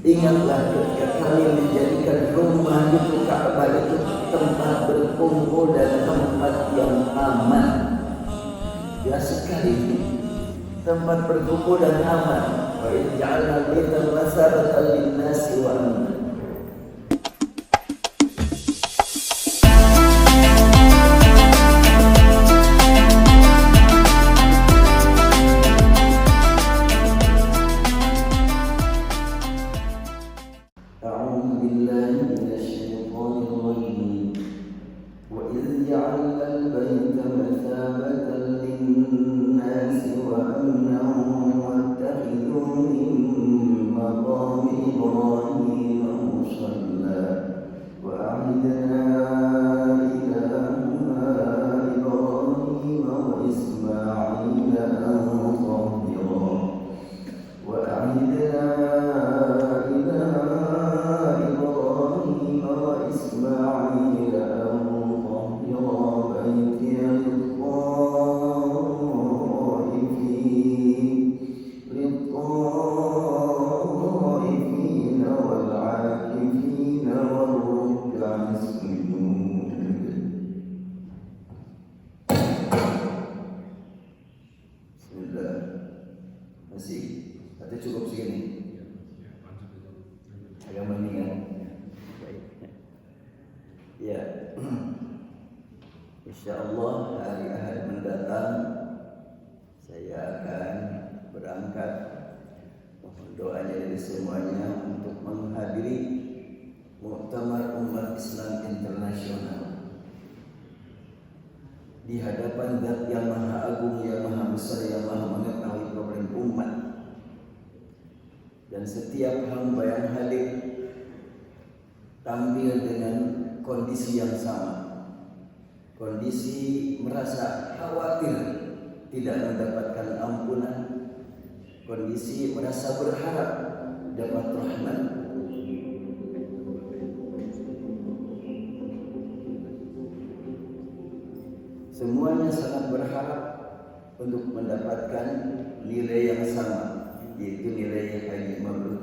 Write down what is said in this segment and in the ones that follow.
Ingatlah ketika kami menjadikan rumah itu, Ka'bah itu tempat berkumpul dan tempat yang aman. Ya sekali tempat berkumpul dan aman. Wa idh ja'alna al-baita masabatan lin-nasi wa amna. Insyaallah hari Ahad mendatang saya akan berangkat, mohon doanya dari semuanya untuk menghadiri Muktamar Umat Islam Internasional di hadapan Zat yang Maha Agung, yang Maha Besar, yang Maha mengetahui problem umat. Dan setiap hamba yang hadir tampil dengan kondisi yang sama. Kondisi merasa khawatir tidak mendapatkan ampunan, kondisi merasa berharap dapat rahmat. Semuanya sangat berharap untuk mendapatkan nilai yang sama, yaitu nilai haji mabrur.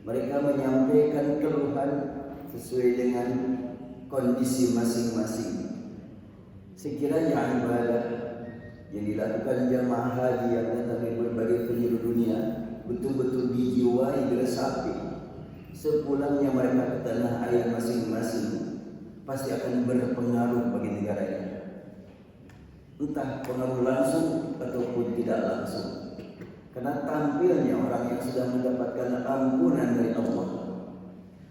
Mereka menyampaikan keluhan sesuai dengan kondisi masing-masing. Sekiranya ibadah yang dilakukan jamaah haji yang datang dari berbagai penjuru dunia betul-betul dijiwai, diresapi, sepulangnya mereka ke tanah air masing-masing pasti akan berpengaruh bagi negara ini, entah pengaruh langsung ataupun tidak langsung. Karena tampilnya orang yang sudah mendapatkan ampunan dari Allah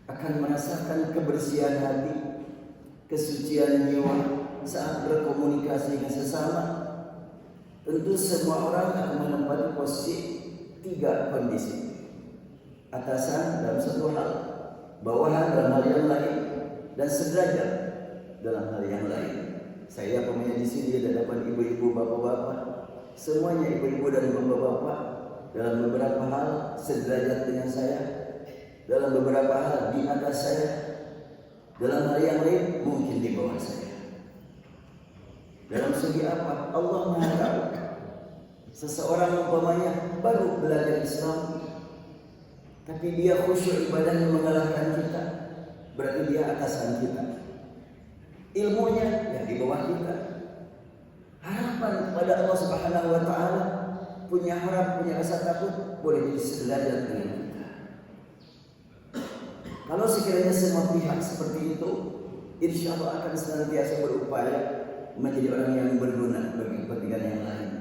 akan merasakan kebersihan hati, kesucian jiwa saat berkomunikasi dengan sesama. Tentu semua orang akan menempati posisi 3 kondisi: atasan dalam satu hal, bawahan dalam hal yang lain, dan sederajat dalam hal yang lain. Saya pemain di sini di hadapan ibu-ibu, bapak-bapak, semuanya ibu-ibu dan bapak-bapak dalam beberapa hal sederajat dengan saya, dalam beberapa hal di atas saya, dalam hal yang lain mungkin di bawah saya. Dalam segi apa? Allah Maha tahu. Seseorang umpamanya baru belajar Islam, tapi dia khusyuk ibadahnya mengalahkan kita, berarti dia atasan kita. Ilmunya ya di bawah kita. Harapan pada Allah Subhanahu wa taala, punya harap, punya rasa takut, boleh jadi sederajat dengan kita. Kalau sekiranya semua pihak seperti itu, insya Allah akan senantiasa berupaya menjadi orang yang berguna bagi kepentingan yang lain.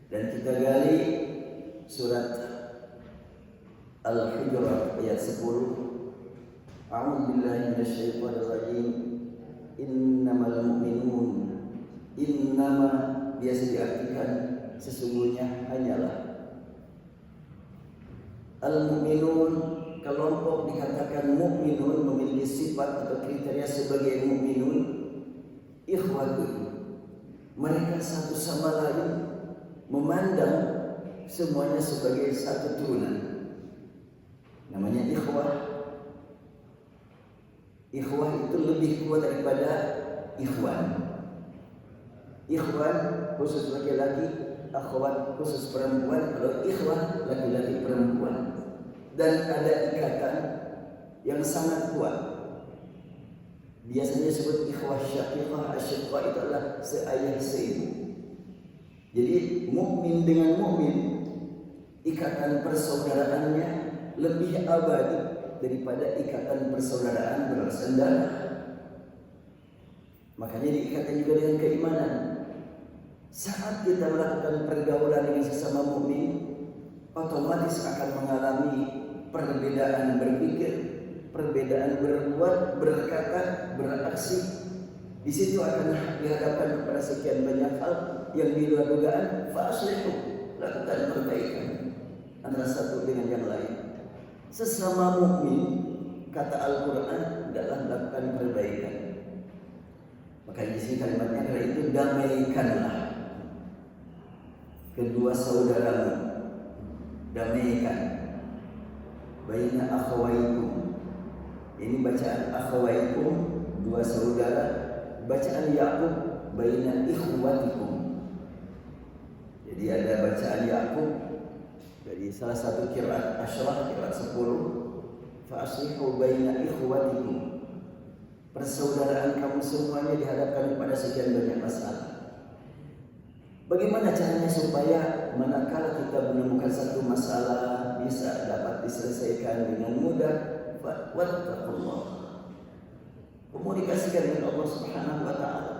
Dan kita gali surat Al-Hujurat ayat 10. A'udzubillahi minasyaitonir rajim. Innamal mu'minun. Innama biasa diartikan sesungguhnya hanyalah. Al-mu'minun, kelompok dikatakan mukminun memiliki sifat atau kriteria sebagai mukminun, ikhwatun. Mereka satu sama lain memandang semuanya sebagai satu turunan. Namanya ikhwah. Ikhwah itu lebih kuat daripada ikhwan. Ikhwan khusus laki-laki, akhwat khusus perempuan. Kalau ikhwah laki-laki perempuan. dan ada ikatan yang sangat kuat. Biasanya disebut ikhwah syaqiqah, asyiqah itu adalah seayah seibu. Jadi mukmin dengan mukmin, ikatan persaudaraannya lebih abadi daripada ikatan persaudaraan beralasan darah. Makanya diikatkan juga dengan keimanan. Saat kita melakukan pergaulan dengan sesama mukmin, otomatis akan mengalami perbedaan berpikir, perbedaan berbuat, berkata, beraksi. Di situ akan dihadapkan kepada sekian banyak hal yang di luar dugaan. Fa'aslihu, lakukan perbaikan antara satu dengan yang lain. Sesama mukmin, kata Al-Quran, adalah lakukan perbaikan. Maka di sini kalimatnya adalah itu, damaikanlah kedua saudaramu, damaikan. Baina akhawaikum. Ini bacaan akhawaikum, dua saudara. Bacaan Ya'qub, baina ikhwatikum. Jadi ada bacaan Ya'qub dari salah satu qiraat Asyrah, qiraat 10. Fa aslihu baina ikhwatikum. Persaudaraan kamu semuanya dihadapkan kepada sekian banyak masalah. Bagaimana caranya supaya manakala kita menemukan satu masalah bisa dapat diselesaikan dengan mudah? Wattaqullah. Komunikasikan dengan Allah Subhanahu wa taala.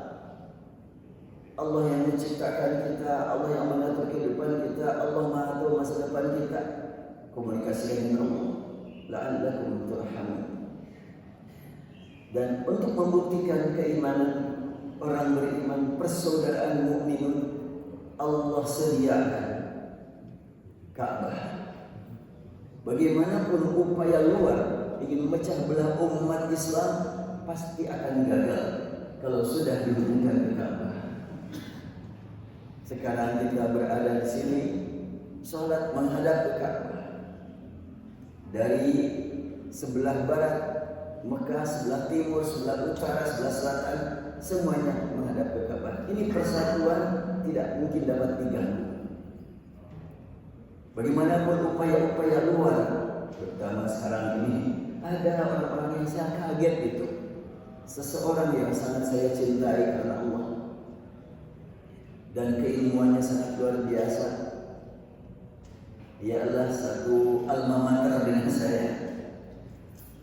Allah yang menciptakan kita, Allah yang mengatur kehidupan kita, Allah Maha tahu masa depan kita. Komunikasikan dengan Allah. La'allakum turhamun. Dan untuk membuktikan keimanan orang beriman, persaudaraan mukminun, Allah sediakan Ka'bah. Bagaimanapun upaya luar ingin memecah belah umat Islam pasti akan gagal kalau sudah dihubungkan ke Ka'bah. Sekarang kita berada di sini, sholat menghadap ke Ka'bah. Dari sebelah barat Mekah, sebelah timur, sebelah utara, sebelah selatan, semuanya menghadap ke Ka'bah. Ini persatuan tidak mungkin dapat diganggu. Bagaimanapun upaya-upaya luar, terutama sekarang ini, ada orang-orang yang saya kaget itu. Seseorang yang sangat saya cintai karena Allah dan keilmuannya sangat luar biasa. Ia adalah satu alma mater dengan saya.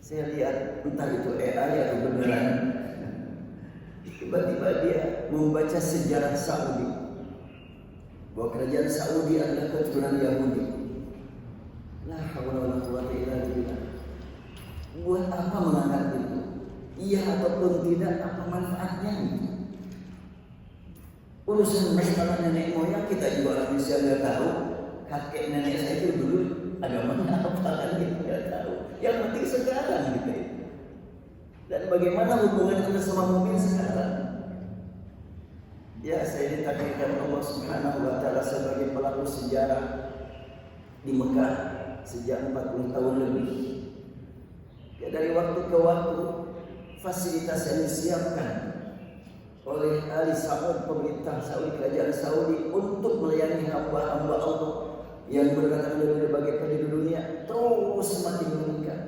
Saya lihat entah itu AI atau beneran. Tiba-tiba dia membaca sejarah Saudi, bahwa kerajaan Saudi adalah keturunan Yahudi. La haula wala quwwata illa billah. Buat apa mengangkat itu? Iya ataupun tidak, apa manfaatnya? Urusan masalah nenek moyang kita juga manusia nggak tahu. Kakek nenek saya itu dulu agamanya apa kan kita nggak tahu. Yang penting sekarang gitu. Dan bagaimana hubungan kita sama mukmin sekarang? Ya, saya ditakdirkan Allah Subhanahu wa taala sebagai pelaku sejarah di Mekah sejak 40 tahun lebih. Ya, dari waktu ke waktu fasilitas yang disiapkan oleh Ali Saud, pemerintah Saudi, kerajaan Saudi untuk melayani hamba-hamba Allah yang berdatang dari berbagai penjuru dunia terus semakin meningkat.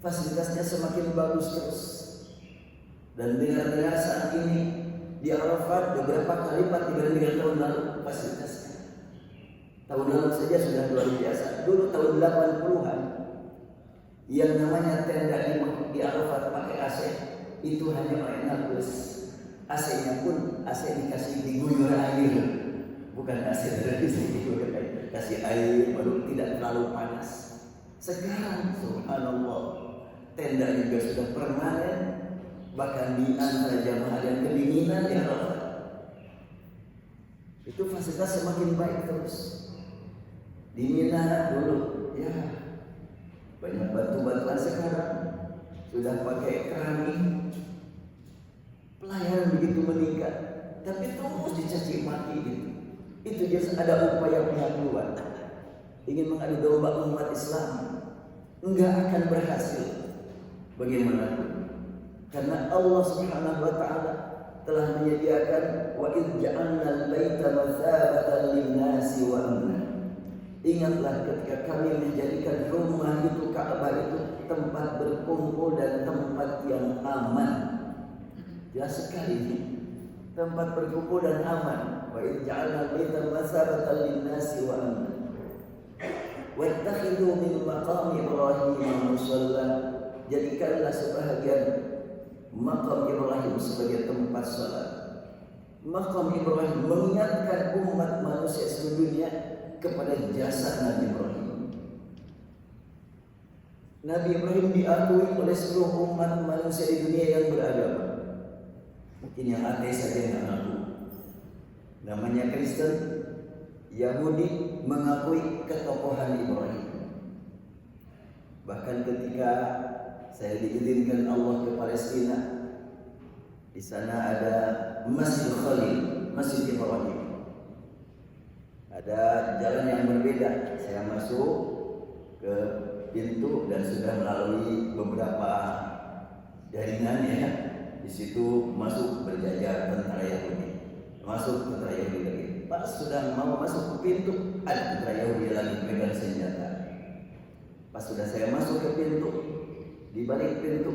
Fasilitasnya semakin bagus terus. Dan dengar-dengar saat ini di Arafat beberapa kali lipat dibandingkan tahun lalu fasilitasnya. Tahun lalu saja sudah luar biasa. Dulu tahun 80-an yang namanya tenda di Arafat pakai AC itu hanya enak plus. AC-nya pun AC dikasih diguyur air, bukan AC dari diguyur air, kasih air baru tidak terlalu panas. Sekarang subhanallah tenda juga sudah permanen, bahkan di antara jamaah yang kedinginan di Arafat. Itu fasilitas semakin baik terus. Di Mina dulu ya banyak batu-batuan, sekarang sudah pakai keramik. Pelayanan begitu meningkat, tapi terus dicaci maki gitu. Itu jelas ada upaya pihak luar ingin mengadu domba umat Islam, enggak akan berhasil. Bagaimana? Karena Allah Subhanahu wa taala telah menyediakan wa idz ja'alna al-baita mathabatan lin-nasi wa amna. Ingatlah ketika kami menjadikan yang aman. Jelas sekali ini. Tempat berkumpul dan aman. Wa idh ja'alna baita masabatan lin-nasi wa amna. Wattakhidhu min maqami Ibrahim musalla. Jadikanlah sebahagian makam Ibrahim sebagai tempat salat. Makam Ibrahim mengingatkan umat manusia seluruh dunia kepada jasa Nabi Ibrahim. Nabi Ibrahim diakui oleh seluruh umat manusia di dunia yang beragama. Mungkin yang ateis saja yang mengaku. Namanya Kristen, Yahudi mengakui ketokohan Ibrahim. Bahkan ketika saya diizinkan Allah ke Palestina, di sana ada Masjid Khalil, Masjid Ibrahim. Ada jalan yang berbeda. Saya masuk ke pintu dan sudah melalui beberapa jaringan ya. Di situ masuk berjajar tentara Yahudi. Masuk tentara Yahudi lagi. Pas sudah mau masuk ke pintu, ada tentara Yahudi lagi pegang senjata. Pas sudah saya masuk ke pintu, di balik pintu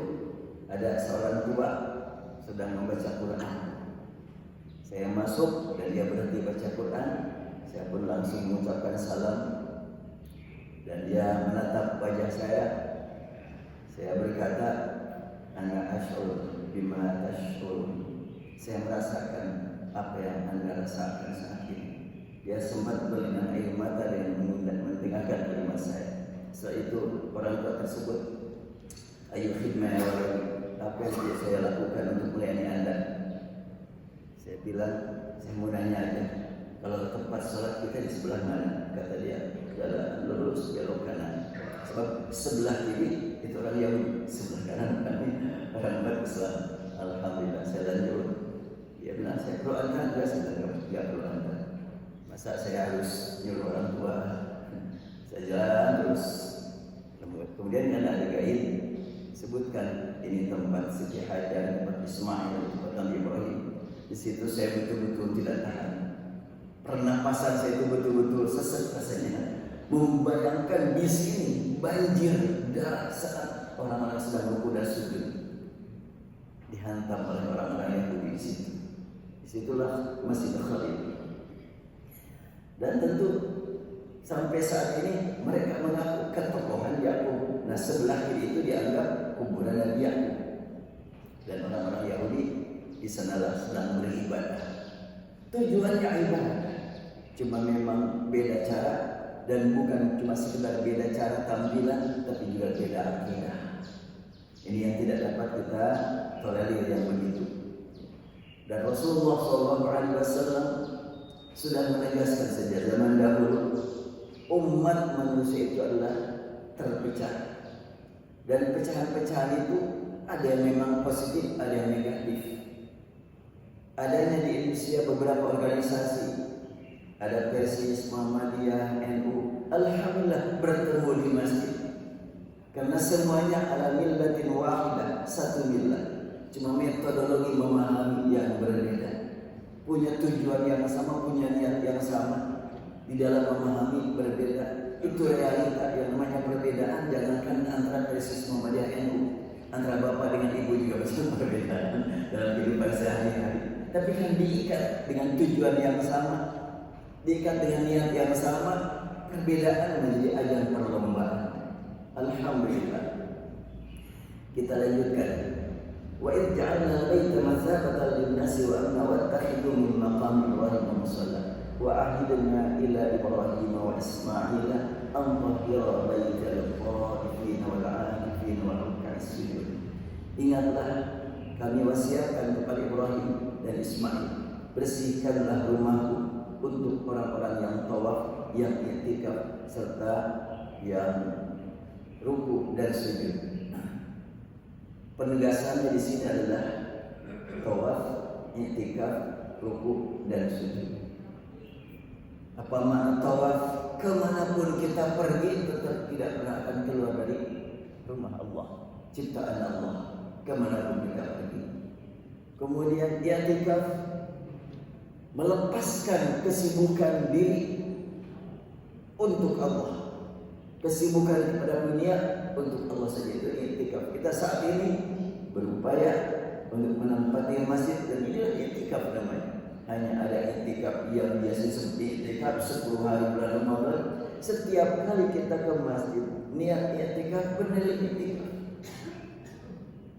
ada seorang tua sedang membaca Quran. Saya masuk dan dia berhenti baca Quran. Saya pun langsung mengucapkan salam dan dia menatap wajah saya. Saya berkata, "Ana asy'ur bima tash'urun." Saya merasakan apa yang Anda rasakan saat ini. Dia sempat berlinang air mata dengan mendengarkan kalimat saya. Setelah itu orang tua tersebut, "Ayo khidmah ya waladi, apa yang saya lakukan untuk melayani Anda?" Saya bilang, "Saya mau nanya aja, kalau tempat sholat kita di sebelah mana?" Kata dia, "Jalan lurus belok kanan." Sebab sebelah kiri itu orang Yahudi, sebelah kanan kami orang Islam. Alhamdulillah saya lanjut. Dia bilang, "Saya perlu antar juga." Saya bilang, "Tidak perlu antar. Masa saya harus nyuruh orang tua?" Saya jalan terus. Kemudian kan ada gaib sebutkan ini tempat Siti Hajar, tempat Ismail, tempat Nabi Ibrahim. Di situ saya betul-betul tidak tahan. Pernapasan saya itu betul-betul sesak rasanya. Membayangkan di sini banjir darah saat orang-orang sedang ruku dan sujud, dihantam oleh orang-orang Yahudi di situ. Disitulah Masjid Khalil. Dan tentu sampai saat ini mereka mengaku ketokohan Yakub. Nah, sebelah kiri itu dianggap kuburan Nabi Yakub. Dan orang-orang Yahudi di sanalah sedang beribadah. Tujuannya ibadah. Cuma memang beda cara, dan bukan cuma sekedar beda cara tampilan, tapi juga beda akidah. Ini yang tidak dapat kita tolerir yang begitu. Dan Rasulullah SAW sudah menegaskan sejak zaman dahulu, umat manusia itu adalah terpecah. Dan pecahan-pecahan itu ada yang memang positif, ada yang negatif. Adanya di Indonesia beberapa organisasi, ada Persis, Muhammadiyah, NU. Alhamdulillah bertemu di masjid. Karena semuanya ala millatin wahidah, satu millah. Cuma metodologi memahami yang berbeda. Punya tujuan yang sama, punya niat yang sama. Di dalam memahami berbeda. Itu realita yang namanya perbedaan. Jangankan antara Persis, Muhammadiyah, NU, antara bapak dengan ibu juga pasti perbedaan dalam kehidupan sehari-hari. Tapi kan diikat dengan tujuan yang sama, diikat dengan niat yang sama, perbedaan menjadi ajang perlombaan. Alhamdulillah. Kita lanjutkan. Wa idh ja'alna baita mathabatan lin-nasi wa amna wattakhidhu min maqami Ibrahim musalla wa ahidna ila Ibrahim wa Ismail an tahhira baita lil-qaifin wal 'akifin wal ruk'as sujud. Ingatlah, kami wasiatkan kepada Ibrahim dan Ismail, bersihkanlah rumahku untuk orang-orang yang tawaf, yang i'tikaf, serta yang ruku dan sujud. Penegasannya di sini adalah tawaf, i'tikaf, ruku dan sujud. Apa makna tawaf? Kemanapun kita pergi tetap tidak pernah akan keluar dari rumah Allah, ciptaan Allah. Kemanapun kita pergi. Kemudian i'tikaf, melepaskan kesibukan diri untuk Allah. Kesibukan kepada dunia untuk Allah saja, itu i'tikaf. Kita saat ini berupaya untuk menempati masjid, dan inilah i'tikaf namanya. Hanya ada i'tikaf yang biasa seperti i'tikaf 10 hari bulan Ramadan. Setiap kali kita ke masjid niat i'tikaf benar i'tikaf,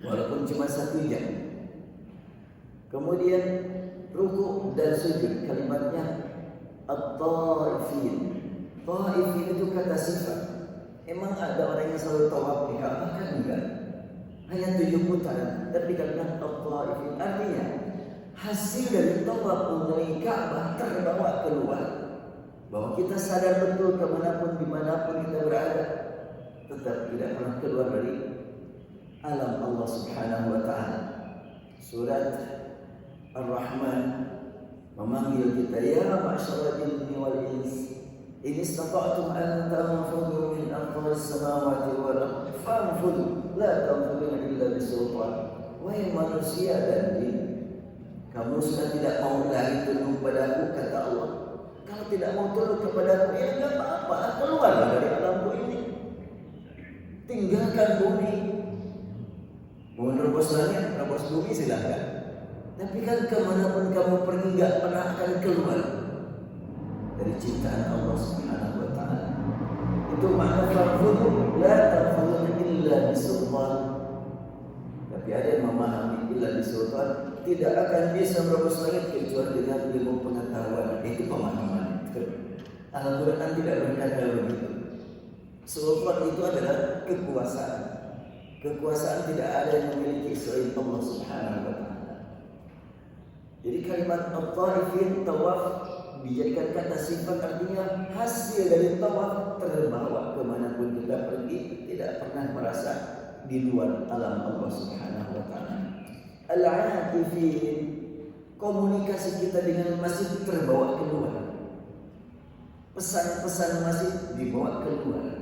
walaupun cuma 1 jam. Kemudian ruku dan sujud, kalimatnya at-taifin. Taifin itu kata sifat. Emang ada orang yang selalu tawaf di Ka'bah? Kan enggak. Hanya 7 putaran. Tapi kalimat at-taifin artinya hasil dari tawaf mengenai Ka'bah terbawa keluar, bahwa kita sadar betul kemanapun dimanapun kita berada, tetap tidak pernah keluar dari alam Allah Subhanahu wa Ta'ala. Surat Ar-Rahman memanggil kita, ya ma'syarul jinni wal ins, in istata'tum an tanfudhu min aqtaris samawati wal ardi fanfudhu la tanfudhuna illa bisultan. Wahai manusia dan jin, kamu sudah tidak mau lagi tunduk padaku, kata Allah. Kalau tidak mau tunduk kepadaku, ya enggak apa-apa, keluarlah dari alamku ini, tinggalkan bumi. Mau nerobos langit, nerobos bumi silahkan. Tapi kan kemanapun kamu pergi enggak pernah akan keluar dari ciptaan Allah Subhanahu wa Ta'ala. Itu makna farfudhu la tanfudhu illa bisultan. Tapi ada yang memahami illa bisultan, tidak akan bisa merobos langit kecuali dengan ilmu pengetahuan. Itu pemahaman. Al-Quran tidak berkata begitu. Sultan itu adalah kekuasaan. Kekuasaan tidak ada yang memiliki selain Allah Subhanahu wa Ta'ala. Jadi kalimat at-taifin, tawaf, dijadikan kata sifat, artinya hasil dari tawaf terbawa kemanapun kita pergi, tidak pernah merasa di luar alam Allah Subhanahu wa Ta'ala. Al-'akifin, komunikasi kita dengan masjid terbawa keluar. Pesan-pesan masjid dibawa keluar.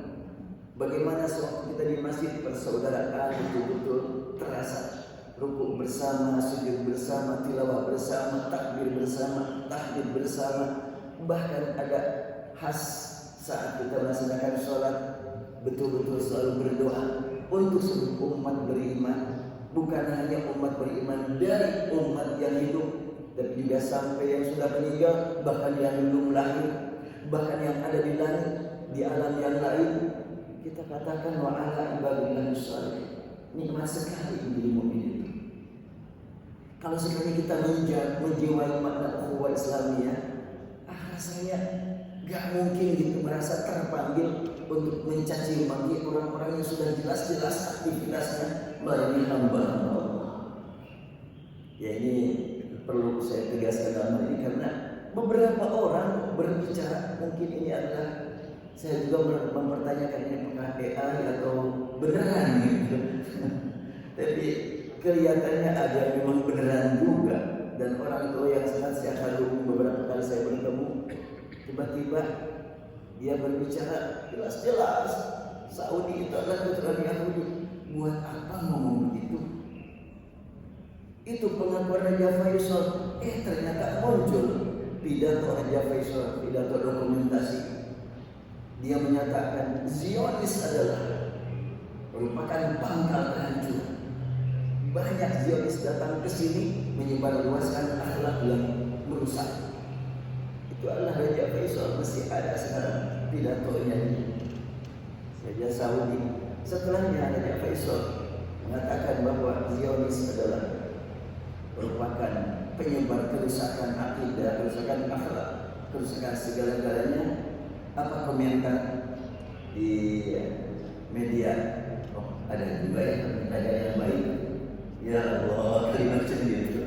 Bagaimana sewaktu kita di masjid persaudaraan betul-betul terasa. Rukuk bersama, sujud bersama, tilawah bersama, takbir bersama, tahlil bersama. Bahkan ada khas saat kita melaksanakan sholat, betul-betul selalu berdoa untuk seluruh umat beriman. Bukan hanya umat beriman dari umat yang hidup, tapi juga sampai yang sudah meninggal, bahkan yang belum lahir, bahkan yang ada di langit, di alam yang lain. Kita katakan wa ala ibadillahi shalih. Nikmat sekali menjadi mukmin itu. Kalau sebenarnya kita menjiwai makna ukhuwah Islamiyah, rasanya gak mungkin gitu merasa terpanggil untuk mencaci maki orang-orang yang sudah jelas-jelas aktivitasnya melayani hamba Allah. Ya, ini perlu saya tegaskan dalam hal ini karena beberapa orang berbicara, mungkin ini adalah, saya juga mempertanyakan ini apakah AI atau beneran gitu. Tapi kelihatannya ada yang memang beneran juga. Dan orang tua yang sangat saya kagum, beberapa kali saya bertemu, tiba-tiba dia berbicara jelas-jelas Saudi itu adalah keturunan Yahudi. Buat apa ngomong begitu? Itu pengakuan Raja Faisal. Ternyata muncul pidato Raja Faisal, pidato dokumentasi. Dia menyatakan Zionis adalah merupakan pangkal kehancuran. Banyak Zionis datang ke sini menyebarluaskan akhlak yang merusak. Itu adalah Raja Faisal, masih ada sekarang pidatonya ini. Raja Saudi. Setelahnya Raja Faisal mengatakan bahwa Zionis adalah merupakan penyebar kerusakan akidah, kerusakan akhlak, kerusakan segala-galanya. Apa komentar di media? Oh, ada juga ada yang baik. Ya Allah, terima kasih itu.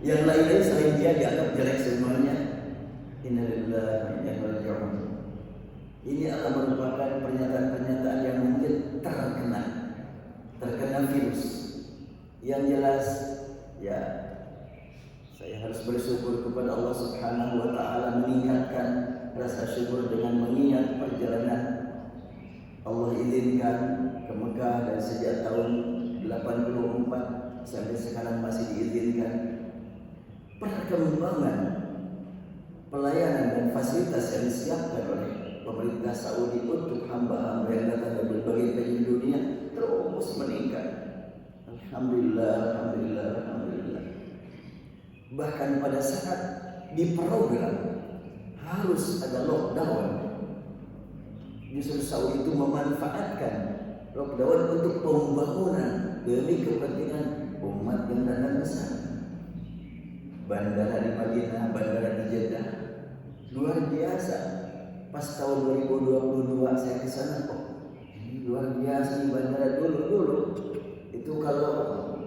Yang lain-lain selain dia dianggap jelek semuanya. Innalillahi wa inna ilaihi raji'un. Ini adalah merupakan pernyataan-pernyataan yang mungkin terkena virus. Yang jelas, ya, saya harus bersyukur kepada Allah Subhanahu wa Ta'ala, meningkatkan rasa syukur dengan mengingat perjalanan Allah izinkan ke Mekah dan sejak tahun 84 sampai sekarang masih diizinkan. Perkembangan pelayanan dan fasilitas yang disiapkan oleh pemerintah Saudi untuk hamba-hamba yang datang dari berbagai penjuru dunia terus meningkat. Alhamdulillah, alhamdulillah, alhamdulillah. Bahkan pada saat diprogram harus ada lockdown, justru Saudi itu memanfaatkan lockdown untuk pembangunan demi kepentingan umat yang datang ke sana. Bandara di Madinah, bandara di Jeddah, luar biasa. Pas tahun 2022 saya ke sana kok, ini luar biasa di bandara dulu. Itu kalau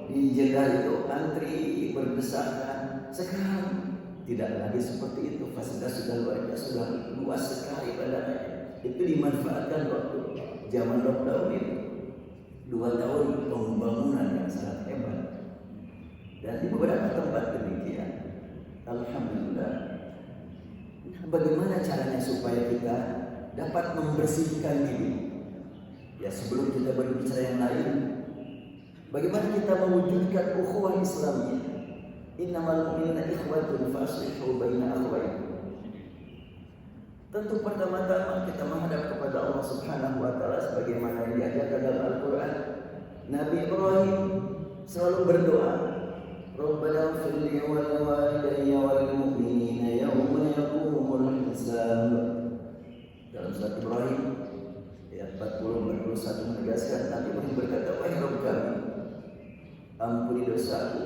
di Jeddah itu antri berdesakan. Sekarang tidak lagi seperti itu. Fasilitas sudah luar biasa, sudah luas sekali bandaranya. Itu dimanfaatkan waktu zaman lockdown itu. 2 tahun pembangunan yang sangat hebat. Dan di beberapa tempat demikian. Alhamdulillah. Bagaimana caranya supaya kita dapat membersihkan diri? Ya, sebelum kita berbicara yang lain, bagaimana kita mewujudkan ukhuwah Islamiyah? Innamal mu'minuna ikhwatun faslihu baina akhawaykum. Tentu pertama-tama kita menghadap kepada Allah Subhanahu wa taala sebagaimana yang diajarkan dalam Al-Qur'an. Nabi Ibrahim selalu berdoa, Rabbana ighfir li wa li walidayya wal mu'minina yawma yaqumul hisab. Dalam surat Ibrahim ayat 40-41 menegaskan, Nabi Ibrahim berkata, wahai Rabb kami, ampuni dosaku,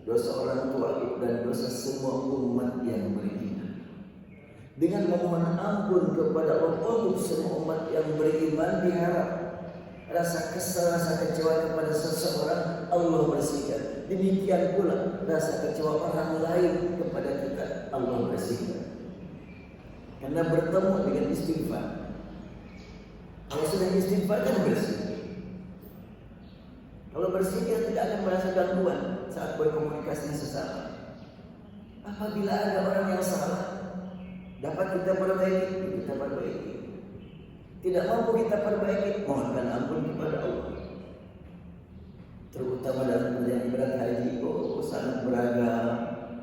dosa orang tuaku dan dosa semua umat yang beriman. Dengan memohon ampun kepada Allah untuk semua umat yang beriman, diharap rasa kesal, rasa kecewa kepada seseorang Allah bersihkan. Demikian pula rasa kecewa orang lain kepada kita Allah bersihkan. Karena bertemu dengan istighfar. Kalau sudah istighfar kan bersih. Kalau bersih dia tidak akan merasa gangguan saat berkomunikasi sesama. Apabila ada orang yang salah, dapat kita perbaiki. Tidak mampu kita perbaiki, mohonkan ampun kepada Allah. Terutama dalam perjalanan ibadah haji, sangat beragam,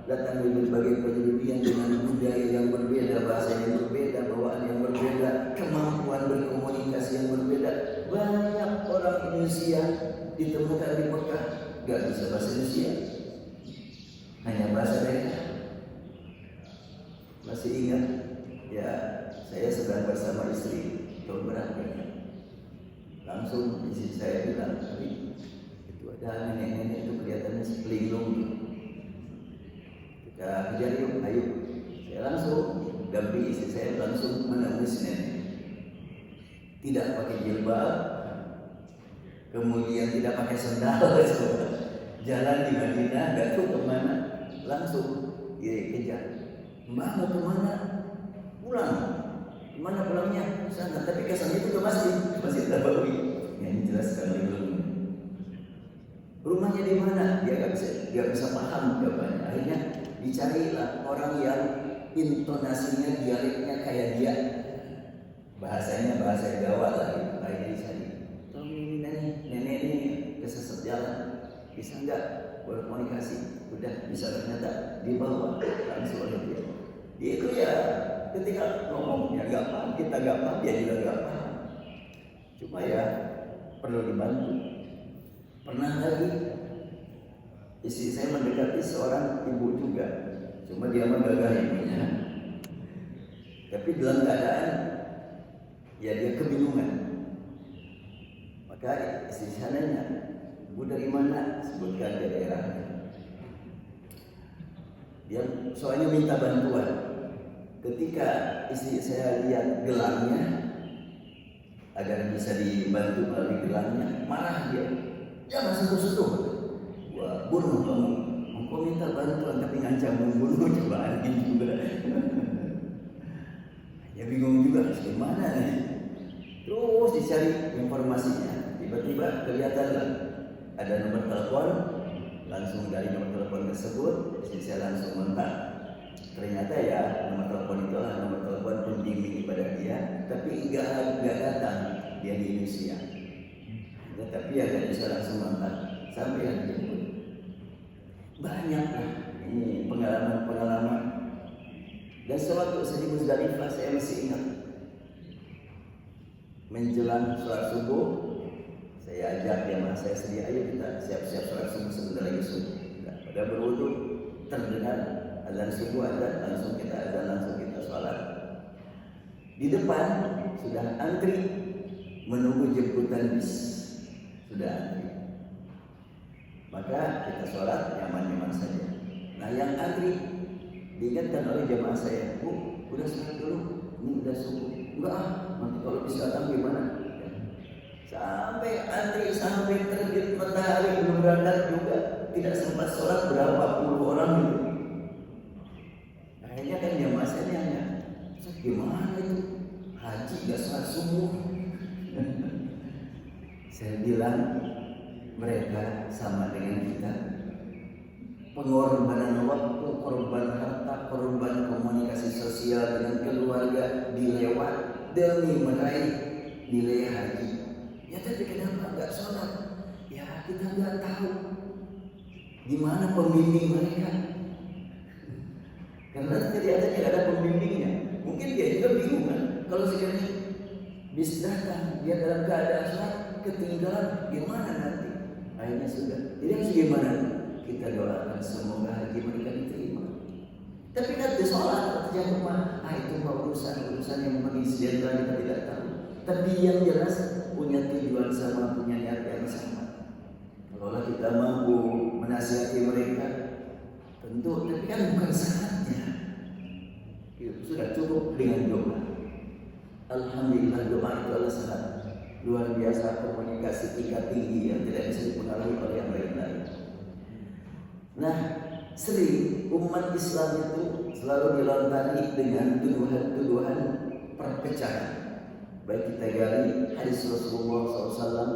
datang dari berbagai penjuru dengan budaya yang berbeda, bahasa yang berbeda, bawaan yang berbeda, kemampuan berkomunikasi yang berbeda. Banyak orang Indonesia ditemukan di Mekah gak bisa bahasa Indonesia, hanya bahasa mereka. Masih ingat ya, saya sedang bersama istri tahun berapa ya? Langsung istri saya bilang, tapi itu ada nenek-nenek itu kelihatannya sepelinglung. Kita kejar yuk, ayo. Saya langsung dampingi istri saya langsung menemui nenek. Tidak pakai jilbab, kemudian tidak pakai sandal, jalan di Madinah, gak tahu kemana, langsung kejar. Mbak mau kemana? Pulang. Kemana pulangnya? Sana. Tapi kesannya itu ke masjid Nabawi. Ya, ini jelas sekali belum. Rumahnya di mana? Dia gak bisa paham jawabannya. Akhirnya dicarilah orang yang intonasinya, dialeknya kayak dia. Bahasanya bahasa Jawa lah. Akhirnya dicari. Tolong ini nenek ini kesesat jalan. Bisa nggak berkomunikasi? Udah bisa, ternyata dibawa langsung oleh dia. Dia itu ya ketika ngomongnya nggak paham, kita nggak paham, dia juga nggak paham. Cuma ya perlu dibantu. Pernah lagi istri saya mendekati seorang ibu juga, cuma dia mah gagal ibunya. Tapi dalam keadaan ya dia kebingungan. Maka istri saya nanya, ibu dari mana? Sebutkan daerahnya. Dia soalnya minta bantuan. Ketika istri saya lihat gelangnya, agar bisa dibantu melalui gelangnya, marah dia. Jangan sentuh-sentuh. Wah, bunuh kamu. Engkau minta bantuan tapi ngancam membunuh, coba ini juga. Ya bingung juga harus gimana nih. Terus dicari informasinya. Tiba-tiba kelihatan ada nomor telepon. Langsung dari nomor telepon tersebut, istri saya langsung mentak. Ternyata ya nomor telepon itu adalah nomor telepon pembimbing ibadah dia, tapi enggak datang dia di Indonesia. Tapi ya nggak bisa langsung mentak sampai yang dijemput. Banyak lah ini pengalaman. Dan sewaktu saya di Muzdalifah, saya masih ingat menjelang sholat subuh, saya ajak jamaah saya sedia, ayo kita siap-siap sholat subuh sebentar lagi subuh. Pada berwudu terdengar azan subuh, azan langsung kita sholat. Di depan sudah antri menunggu jemputan bis, sudah antri. Maka kita sholat nyaman-nyaman saja. Nah yang antri diingatkan oleh jamaah saya, Bu, udah sholat dulu, ini udah subuh. Enggak, nanti kalau bisa datang gimana? Sampai antri sampai terbit matahari belum berangkat juga, tidak sempat sholat berapa puluh orang itu. Akhirnya kan jamaah saya nanya, gimana itu? Haji gak sholat subuh? Saya bilang mereka sama dengan kita. Pengorbanan waktu, korban harta, korban komunikasi sosial dengan keluarga dilewat demi meraih nilai haji. Ya tapi kenapa nggak sholat? Ya kita nggak tahu gimana pembimbing mereka. Karena ternyata tidak ada pembimbingnya. Mungkin dia juga bingung kan. Kalau sekali bis datang, dia dalam keadaan sholat ketinggalan, gimana nanti? Akhirnya sudah. Jadi harus gimana? Kita doakan semoga haji mereka diterima. Tapi kan di sholat kerja rumah, itu urusan yang mengizinkan kita tidak tahu. Tapi yang jelas punya tujuan sama, punya niat yang sama. Kalau kita mampu menasihati mereka, tentu. Tapi kan bukan saatnya. Sudah cukup dengan doa. Alhamdulillah doa itu adalah sangat luar biasa, komunikasi tingkat tinggi yang tidak bisa dipengaruhi oleh yang lain-lain. Nah, sering umat Islam itu selalu dilantari dengan tuduhan-tuduhan perpecahan. Baik kita gali hadis Rasulullah SAW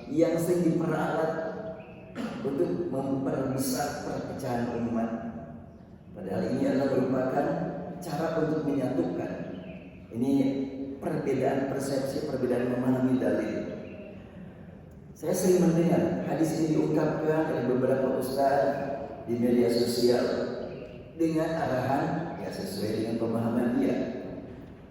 yang sering diperalat untuk memperbesar perpecahan umat. Padahal ini adalah merupakan cara untuk menyatukan. Ini perbedaan persepsi, perbedaan memahami dalil. Saya sering mendengar hadis ini diungkapkan oleh beberapa ustaz di media sosial dengan arahan ya sesuai dengan pemahaman dia.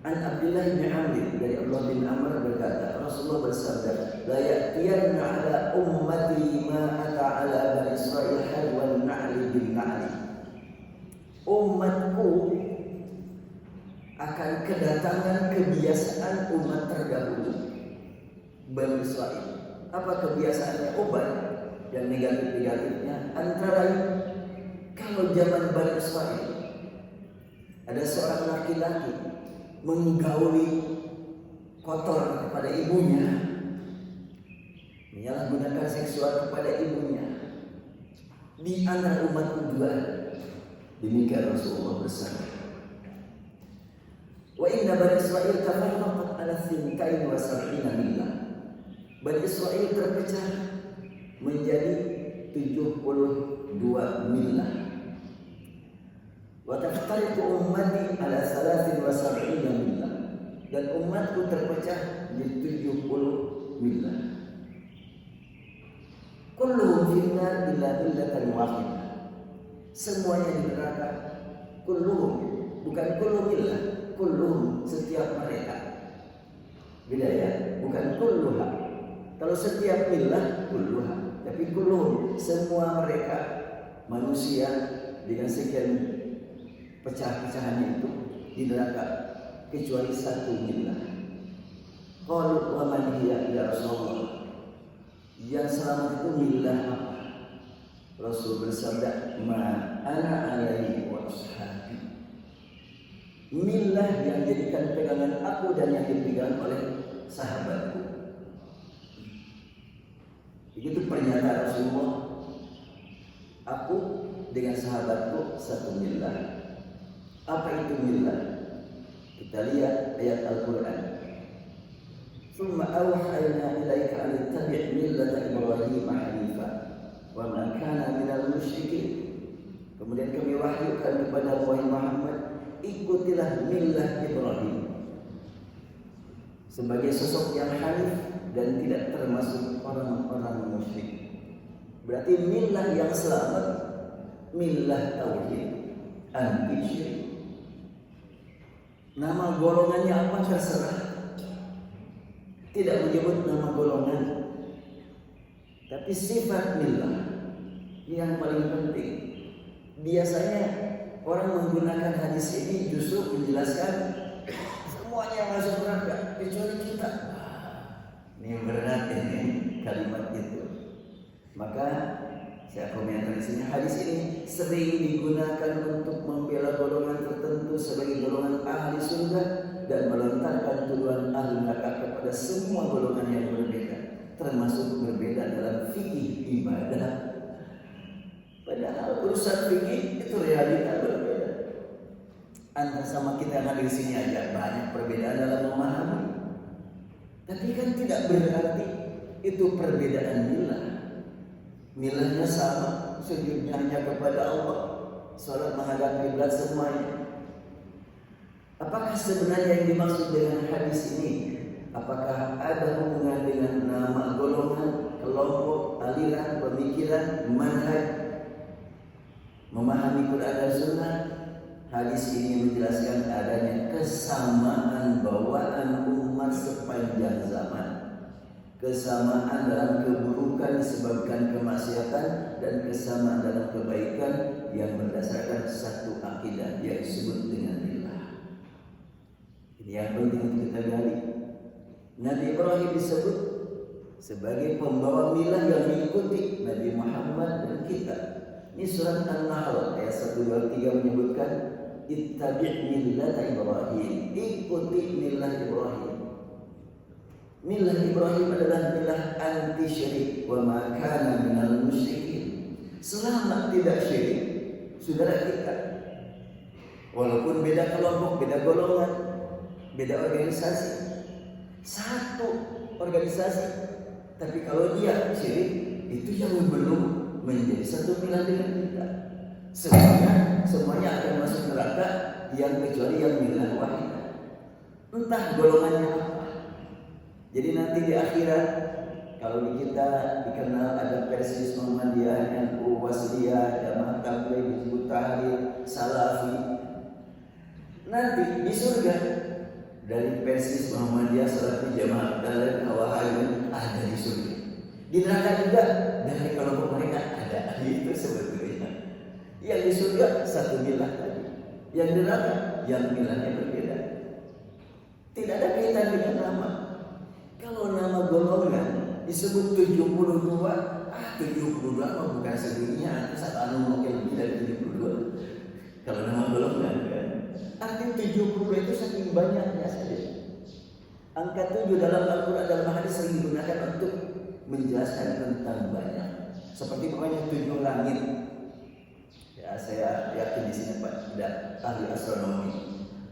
An Abdullah bin Amr dari Allah bin Amr berkata, Rasulullah bersabda, la ya'tiyanna ala ummati ma ata ala bani Israil harwan na'li bil na'li. Umatku akan kedatangan kebiasaan umat terdahulu Bani Israil. Apa kebiasaannya? Obat yang negatif-negatifnya antara lain kalau zaman Bani Israil ada seorang laki-laki menggauli kotor kepada ibunya, menyalahgunakan seksual kepada ibunya di antara umat kedua. Demikian Rasulullah bersabda, wa inna Bani Israil tafarraqat ala 72 millah. Bani Israil terpecah menjadi 72 millah. Wa taftariqu ummati ala 73 millah. Dan umatku terpecah menjadi 70 millah. Kulluhum finnar illa millatan wahidah. Semuanya di neraka. Kulluhum, bukan kullu millah, kulluhum setiap mereka. Beda ya, bukan kulluha. Kalau setiap millah kulluha, tapi kulluhum semua mereka manusia dengan sekian pecah-pecahannya itu di neraka kecuali satu millah. Qalu wa man hiya ya Rasulullah? Yang selamat itu millah apa? Rasul bersabda, ma ana alaihi wa ashabi. Millah yang jadikan pegangan aku dan yang dipegang oleh sahabatku. Begitu pernyataan Rasulullah. Aku dengan sahabatku satu millah. Apa itu millah? Kita lihat ayat Al-Quran. Summa awhayna ilaika an tattabi' millata Ibrahim hanifa wa ma kana minal musyrikin. Kemudian kami wahyukan kepada Muhammad, ikutilah millah Ibrahim sebagai sosok yang hanif dan tidak termasuk orang-orang musyrik. Berarti millah yang selamat, millah tauhid, anti syirik. Nama golongannya apa terserah. Tidak menyebut nama golongan. sifat millah yang paling penting. Biasanya orang menggunakan hadis ini justru menjelaskan semuanya yang masuk neraka kecuali kita. Ini berat ini kalimat itu. Maka saya komentar di sini, hadis ini sering digunakan untuk membela golongan tertentu sebagai golongan ahli surga dan melontarkan tuduhan ahli neraka kepada semua golongan yang berbeda, termasuk berbeda dalam fikih ibadah. Padahal urusan fikih itu realita berbeda. Anda sama kita yang hadir di sini aja banyak perbedaan dalam memahami. Tapi kan tidak berarti itu perbedaan milah. Milahnya sama, sujudnya hanya kepada Allah, salat menghadap kiblat semuanya. Apakah sebenarnya yang dimaksud dengan hadis ini? Apakah ada hubungan dengan nama golongan, kelompok, aliran, pemikiran, manhaj, memahami Quran dan Sunnah? Hadis ini menjelaskan adanya kesamaan bawaan umat sepanjang zaman. Kesamaan dalam keburukan disebabkan kemaksiatan dan kesamaan dalam kebaikan yang berdasarkan satu akidah yang disebut dengan millah. Ini yang penting untuk kita gali. Nabi Ibrahim disebut sebagai pembawa millah yang diikuti Nabi Muhammad dan kita. Ini surat An-Nahl ayat 123 menyebutkan ittabi' millata Ibrahim, ikuti millah Ibrahim. Millah Ibrahim adalah millah anti syirik wa ma kana minal musyrikin. Selama tidak syirik, saudara kita, walaupun beda kelompok, beda golongan, beda organisasi, satu organisasi, tapi kalau dia syirik, itu yang belum menjadi satu millah dengan kita. Semuanya akan masuk neraka yang kecuali yang millah wahid. Entah golongannya apa. Jadi nanti di akhirat, kalau di kita dikenal ada Persis, Muhammadiyah, NU, Wasliyah, Jamaah Tabligh, Hizbut Tahrir, Salafi. Nanti di surga dari Persis, Muhammadiyah, Salafi, Jamaah Tabligh, Wahabi ada di surga. Di neraka juga dari kelompok mereka ada. Itu sebetulnya. Yang di surga satu milah tadi, yang di neraka yang milahnya berbeda. Tidak ada kaitan dengan nama. Kalau nama golongan disebut 72, 72 mah bukan sedunia, satu mungkin lebih dari 72. Kalau nama golongan kan, artinya 72 itu saking banyaknya saja. Angka 7 dalam Al-Quran dalam hadis sering digunakan untuk menjelaskan tentang banyak. Seperti namanya 7 langit. Ya, saya yakin di sini Pak tidak ahli astronomi.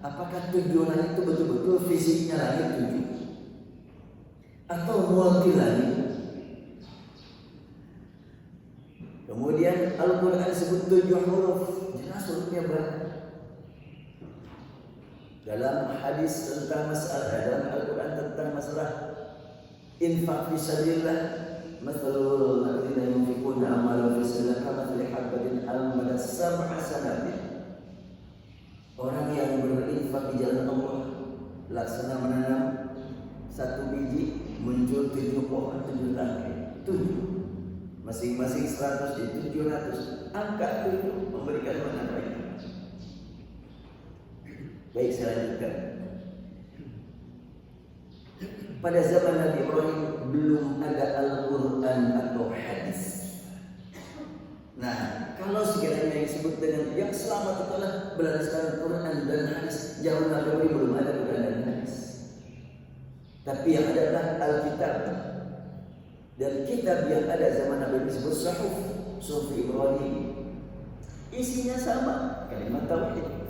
Apakah 7 langit itu betul-betul fisiknya langit 7? Atau multi langit? Kemudian Al-Quran sebut 7 huruf, jelas hurufnya berapa? Dalam hadis tentang masalah, dalam Al-Quran tentang masalah infak fisabilillah, mathalul ladzina yunfiquna amwalahum fisabilillah kamathali habbatin anbatat sab'a sanabil. Orang yang berinfak di jalan Allah, laksana menanam satu biji, muncul 7 pohon, 7 tangkai, 7, masing-masing 100 jadi 700. Angka 7 memberikan mana baik. Baik, saya lanjutkan. Pada zaman Nabi Ibrahim belum ada Al-Quran atau hadis. Nah, kalau sekiranya yang disebut dengan yang selamat adalah berdasarkan Quran dan hadis, zaman Nabi Ibrahim belum ada Quran dan hadis. Tapi yang ada adalah Alkitab. Dan kitab yang ada zaman Nabi disebut Suhuf Ibrahim. Isinya sama, kalimat tauhid.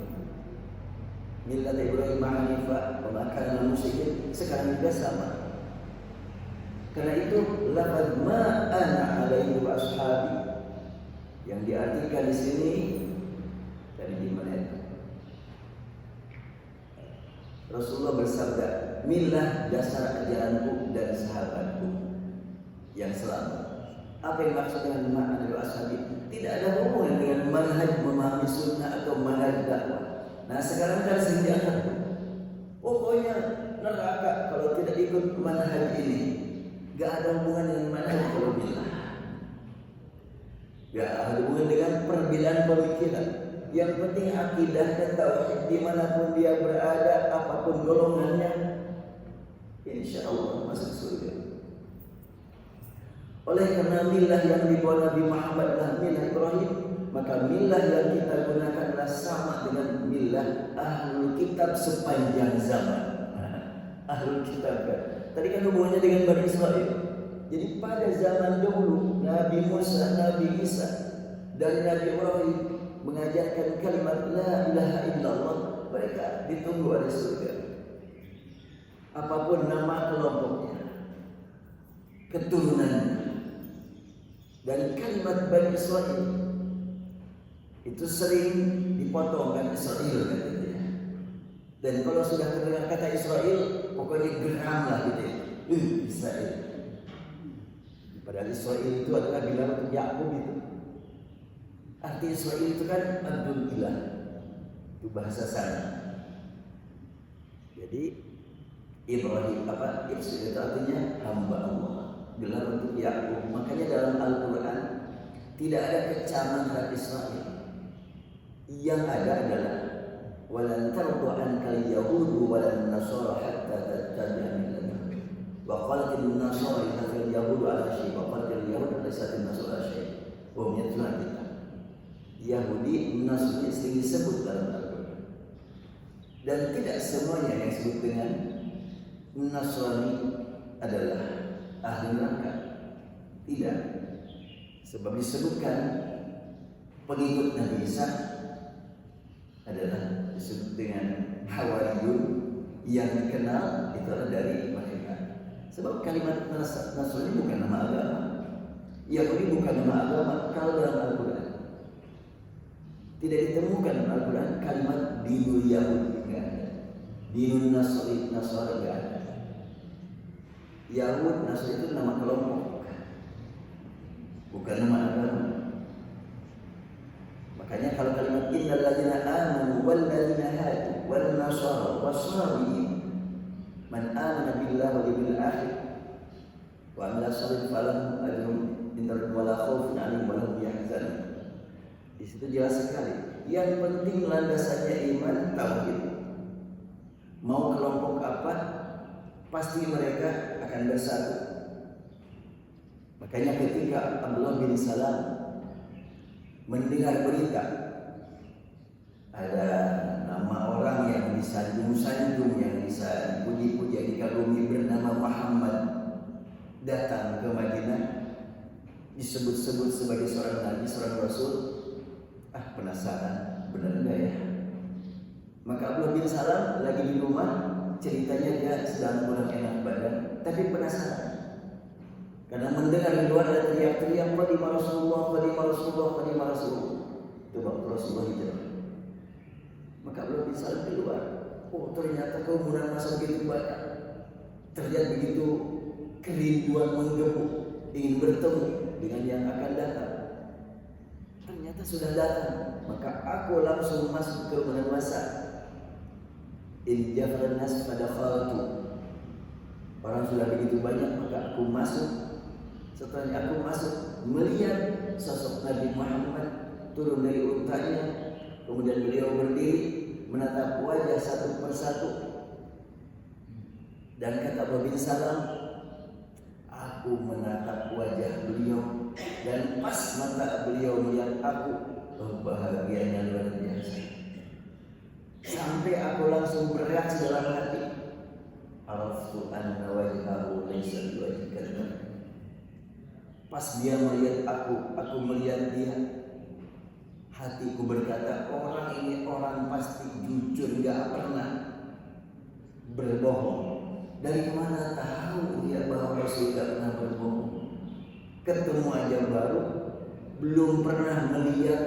Millat Ibrahim Hanifah wa ma kana minal musyrikin, sekarang juga sama. Karena itu laqad ma ana alaihi wa ashabi, yang diartikan di sini dari di mana itu? Rasulullah bersabda, millah dasar ajaranku dan sahabatku yang selamat. Apa yang maksudnya dengan makna doa ashabi? Tidak ada hubungan dengan manhaj memahami sunnah atau manhaj dakwah. Nah sekarang kan sering diangkat, pokoknya neraka kalau tidak ikut manhaj ini. Gak ada hubungan dengan manhaj kalau millah. Ya, ada hubungan dengan perbedaan pemikiran. Yang penting akidah dan tauhid dimanapun dia berada, apapun golongannya, insya Allah masuk surga. Oleh karena milah yang dibawa Nabi Muhammad adalah milah Ibrahim, maka milah yang kita gunakan adalah sama dengan milah ahlul kitab sepanjang zaman. Ahlul kitab kan. Tadi kan hubungannya dengan Bani Israel. Jadi pada zaman dahulu Nabi Musa, Nabi Isa, dan Nabi Ibrahim mengajarkan kalimat la ilaha illallah, mereka ditunggu ada surga. Apapun nama kelompoknya, keturunannya, dan kalimat Bani Israel itu sering dipotongkan Israel katanya. Dan kalau sudah terdengar kata Israel, pokoknya geram lah gitu ya. Israel. Padahal Israel itu adalah bilang untuk Yakub itu. Arti Israel itu kan Abdul Ilah. Itu bahasa sana. Jadi Ibrahim Israel itu artinya hamba Allah. Gelar untuk Yakub. Makanya dalam Al-Quran tidak ada kecaman terhadap Israel. Yang ada adalah walan tardu ankal yahudu walan nasara hatta tattabi'a millatahum. Wa qalat an-nasara inna yahudu ala syai' wa qalat al-yahud laysat an-nasara syai'. Wa hum yatluna kitab. Yahudi, Nasrani sering disebut dalam Al-Quran. Dan tidak semuanya yang disebut dengan Nasrani adalah ahli neraka. Tidak. Sebab disebutkan pengikut Nabi Isa adalah disebut dengan Hawariyun, yang dikenal itu adalah dari mereka. Sebab kalimat Nasrani bukan nama agama, Yahudi bukan nama agama. Kalau dalam Al-Quran tidak ditemukan dalam Al-Quran kalimat dinul Yahudi, tidak ada. Dinul Nasrani tidak ada. Yahud, Nasrani itu nama kelompok, bukan nama agama. Makanya kalau kalimat innal ladzina amanu wal ladzina hadu wal nasara was-sabiin man amana billahi wal yawmil akhir wa amila salihan falahum ajrun inda rabbihim wala khaufun 'alaihim wa lahum yahzanun. Di situ jelas sekali. Yang penting landasannya iman tauhid. Mau kelompok apa, pasti mereka akan bersatu. Makanya ketika Abdullah bin Salam mendengar berita ada nama orang yang disanjung-sanjung, yang bisa dipuji-puji, yang dikagumi bernama Muhammad datang ke Madinah, disebut-sebut sebagai seorang nabi, seorang rasul. Penasaran, benar enggak ya? Maka Abdullah bin Salam lagi di rumah, ceritanya dia sedang kurang enak badan, tapi penasaran. Karena mendengar di luar ada teriak-teriak, qadima Rasulullah, qadima Rasulullah, qadima Rasulullah. Itu waktu Rasulullah hijrah. Maka Abdullah bin Salam keluar. Oh, ternyata kerumunan masa begitu banyak. Terlihat begitu kerinduan menggebu, ingin bertemu dengan yang akan datang. Ternyata sudah datang. Maka aku langsung masuk ke bulan masa. In jafran nas pada khalatu. Orang sudah begitu banyak, maka aku masuk. Setelah aku masuk, melihat sosok Nabi Muhammad turun dari untanya, kemudian beliau berdiri menatap wajah satu persatu. Dan kata Abdullah bin Salam, aku menatap wajah beliau dan pas mata beliau melihat aku, bahagianya luar biasa. Sampai aku langsung bereaksi dalam hati, araftu anna wajhahu laysa biwajhika. Pas dia melihat aku melihat dia. Hatiku berkata, orang ini orang pasti jujur, gak pernah berbohong. Dari mana tahu dia bahwa Rasul gak pernah berbohong? Ketemu aja baru, belum pernah melihat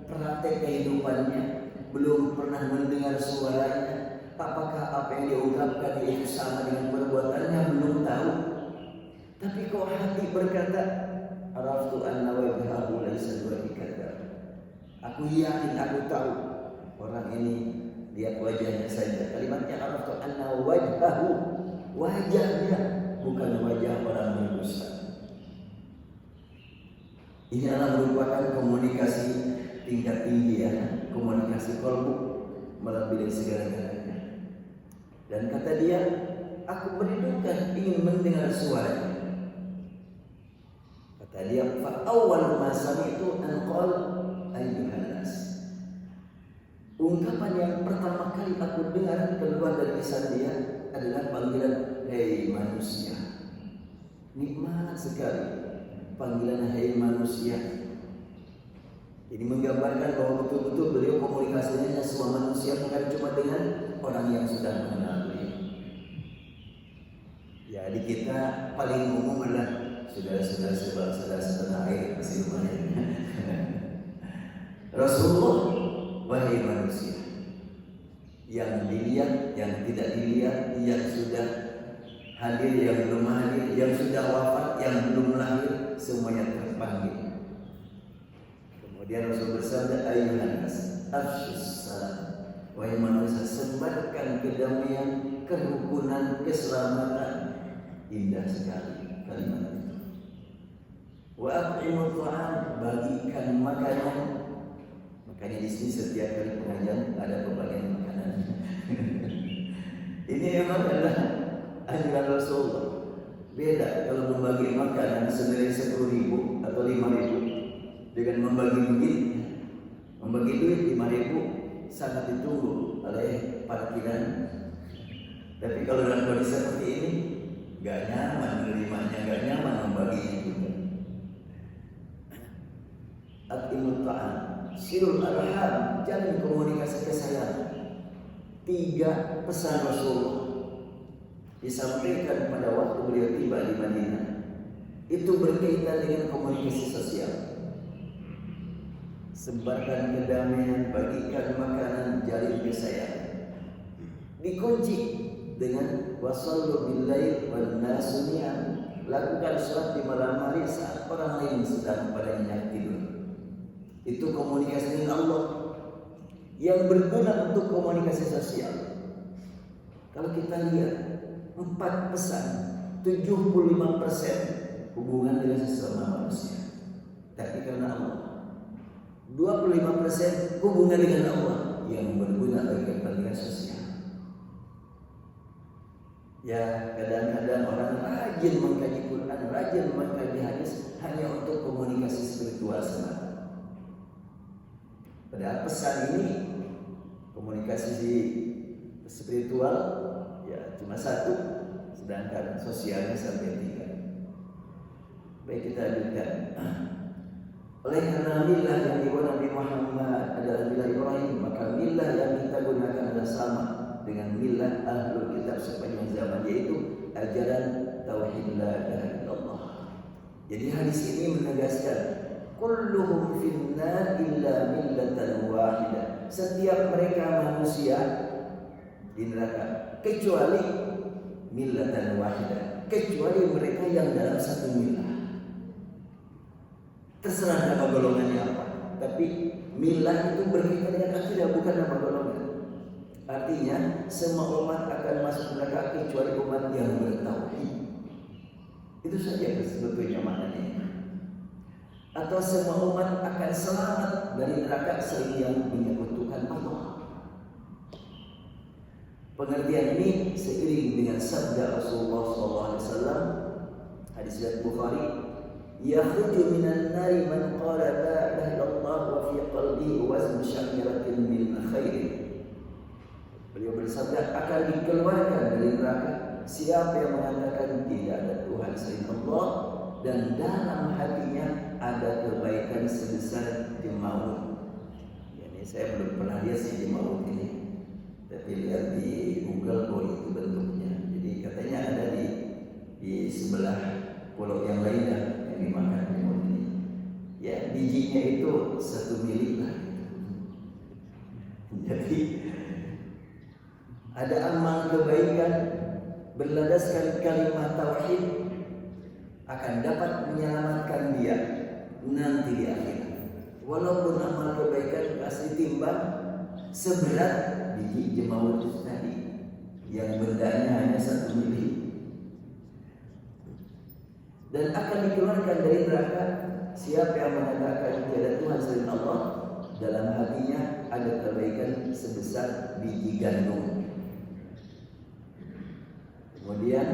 praktek kehidupannya, belum pernah mendengar suaranya. Apakah apa yang dia ungkapkan itu sama dengan perbuatannya, belum tahu. Tapi kok hati berkata, araftu anna wajhahu laysa biwajhika. Aku yakin, aku tahu orang ini lihat wajahnya saja. Kalimatnya araftu anna wajhahu, wajahnya, bukan wajah orang berdosa. Ini adalah merupakan komunikasi tingkat tinggi ya, komunikasi kolbu melebihi segala-galanya. Dan kata dia, aku merindukan ingin mendengar suaranya. Kata dia, fa awwal ma sami'tu an qala ayyuhan nas. Ungkapan yang pertama kali aku dengar keluar dari lisan dia adalah panggilan hei manusia. Nikmat sekali panggilan hei manusia. Ini menggambarkan bahwa betul-betul beliau komunikasinya semua manusia, bukan cuma dengan orang yang sudah mengenal beliau. Ya, di kita paling umum adalah saudara-saudara sebangsa setanah air masih lumayan. Rasulullah, wahai manusia, yang dilihat, yang tidak dilihat, yang sudah hadir, yang belum hadir, yang sudah wafat, yang belum lahir, semuanya terpanggil. Kemudian Rasul bersabda, ayyuhan nas, afshus salam. Wahai manusia, sebarkan kedamaian, kerukunan, keselamatan. Indah sekali kalimat itu. Wa at'imut ta'am, bagikan makanan. Makanya di sini setiap kali pengajian ada pembagian makanan. Ini memang adalah anjuran Rasulullah. Beda kalau membagi makanan senilai 10.000 atau 5.000 dengan membagi duit. Membagi duit 5.000 sangat ditunggu oleh parkiran. Tapi kalau dalam kondisi seperti ini, gak nyaman menerimanya, gak nyaman membaginya juga. At-imut ta'am, silul arham, jalin komunikasi kesayangan. 3 pesan Rasulullah disampaikan pada waktu beliau tiba di Madinah. Itu berkaitan dengan komunikasi sosial. Sebarkan kedamaian, bagikan makanan, jalin kesayangan. Dikunci dengan wasallu billail wan nasu niyam. Lakukan salat di malam hari saat orang lain sedang pada nyenyak tidur. Itu komunikasi dengan Allah yang berguna untuk komunikasi sosial. Kalau kita lihat 4 pesan, 75% hubungan dengan sesama manusia. Tapi karena Allah, 25% hubungan dengan Allah yang berguna bagi kepentingan sosial. Ya, kadang-kadang orang rajin mengkaji Quran, rajin mengkaji hadis hanya untuk komunikasi spiritual semata. Padahal pesan ini komunikasi spiritual ya cuma 1, sedangkan sosialnya sampai 3. Baik, kita lanjutkan. Oleh karena milah yang dibawa Nabi Muhammad adalah milah Ibrahim, maka milah yang kita gunakan adalah sama dengan milah ahlul kitab sepanjang zaman, yaitu ajaran tauhid la ilaha illallah. Jadi hadis ini menegaskan kulluhum finnar illa millatan wahidah. Setiap mereka manusia di neraka kecuali millatan wahidah, kecuali mereka yang dalam satu milah. Terserah nama golongannya apa, tapi milah itu berkaitan dengan akidah, bukan nama golongan. Artinya semua umat akan masuk neraka kecuali umat yang bertauhid. Itu saja sebetulnya maknanya. Atau semua umat akan selamat dari neraka selain yang menyekutukan Allah. Pengertian ini seiring dengan sabda Rasulullah SAW, hadis riwayat Bukhari, yakhruju minan nari man qala la ilaha illallah wa fi qalbihi wazn syamiratin min khairin. Beliau bersabda, akan dikeluarkan dari neraka siapa yang mengatakan tidak ada Tuhan selain Allah dan dalam hatinya ada kebaikan sebesar jemaut. Ya, ini saya belum pernah lihat si jemaut ini, tapi lihat di Google bahwa itu bentuknya. Jadi katanya ada di sebelah pulau yang lainnya yang dimakan jemaut ini. Ya, bijinya itu 1 mili lah. Jadi ada amal kebaikan berlandaskan kalimat tauhid akan dapat menyelamatkan dia nanti di akhirat. Walaupun amal kebaikan pasti ditimbang seberat biji jemaut tadi yang bendanya hanya 1 mili, dan akan dikeluarkan dari neraka siapa yang mengatakan tiada Tuhan selain Allah, dalam hatinya ada kebaikan sebesar biji gandum. Kemudian,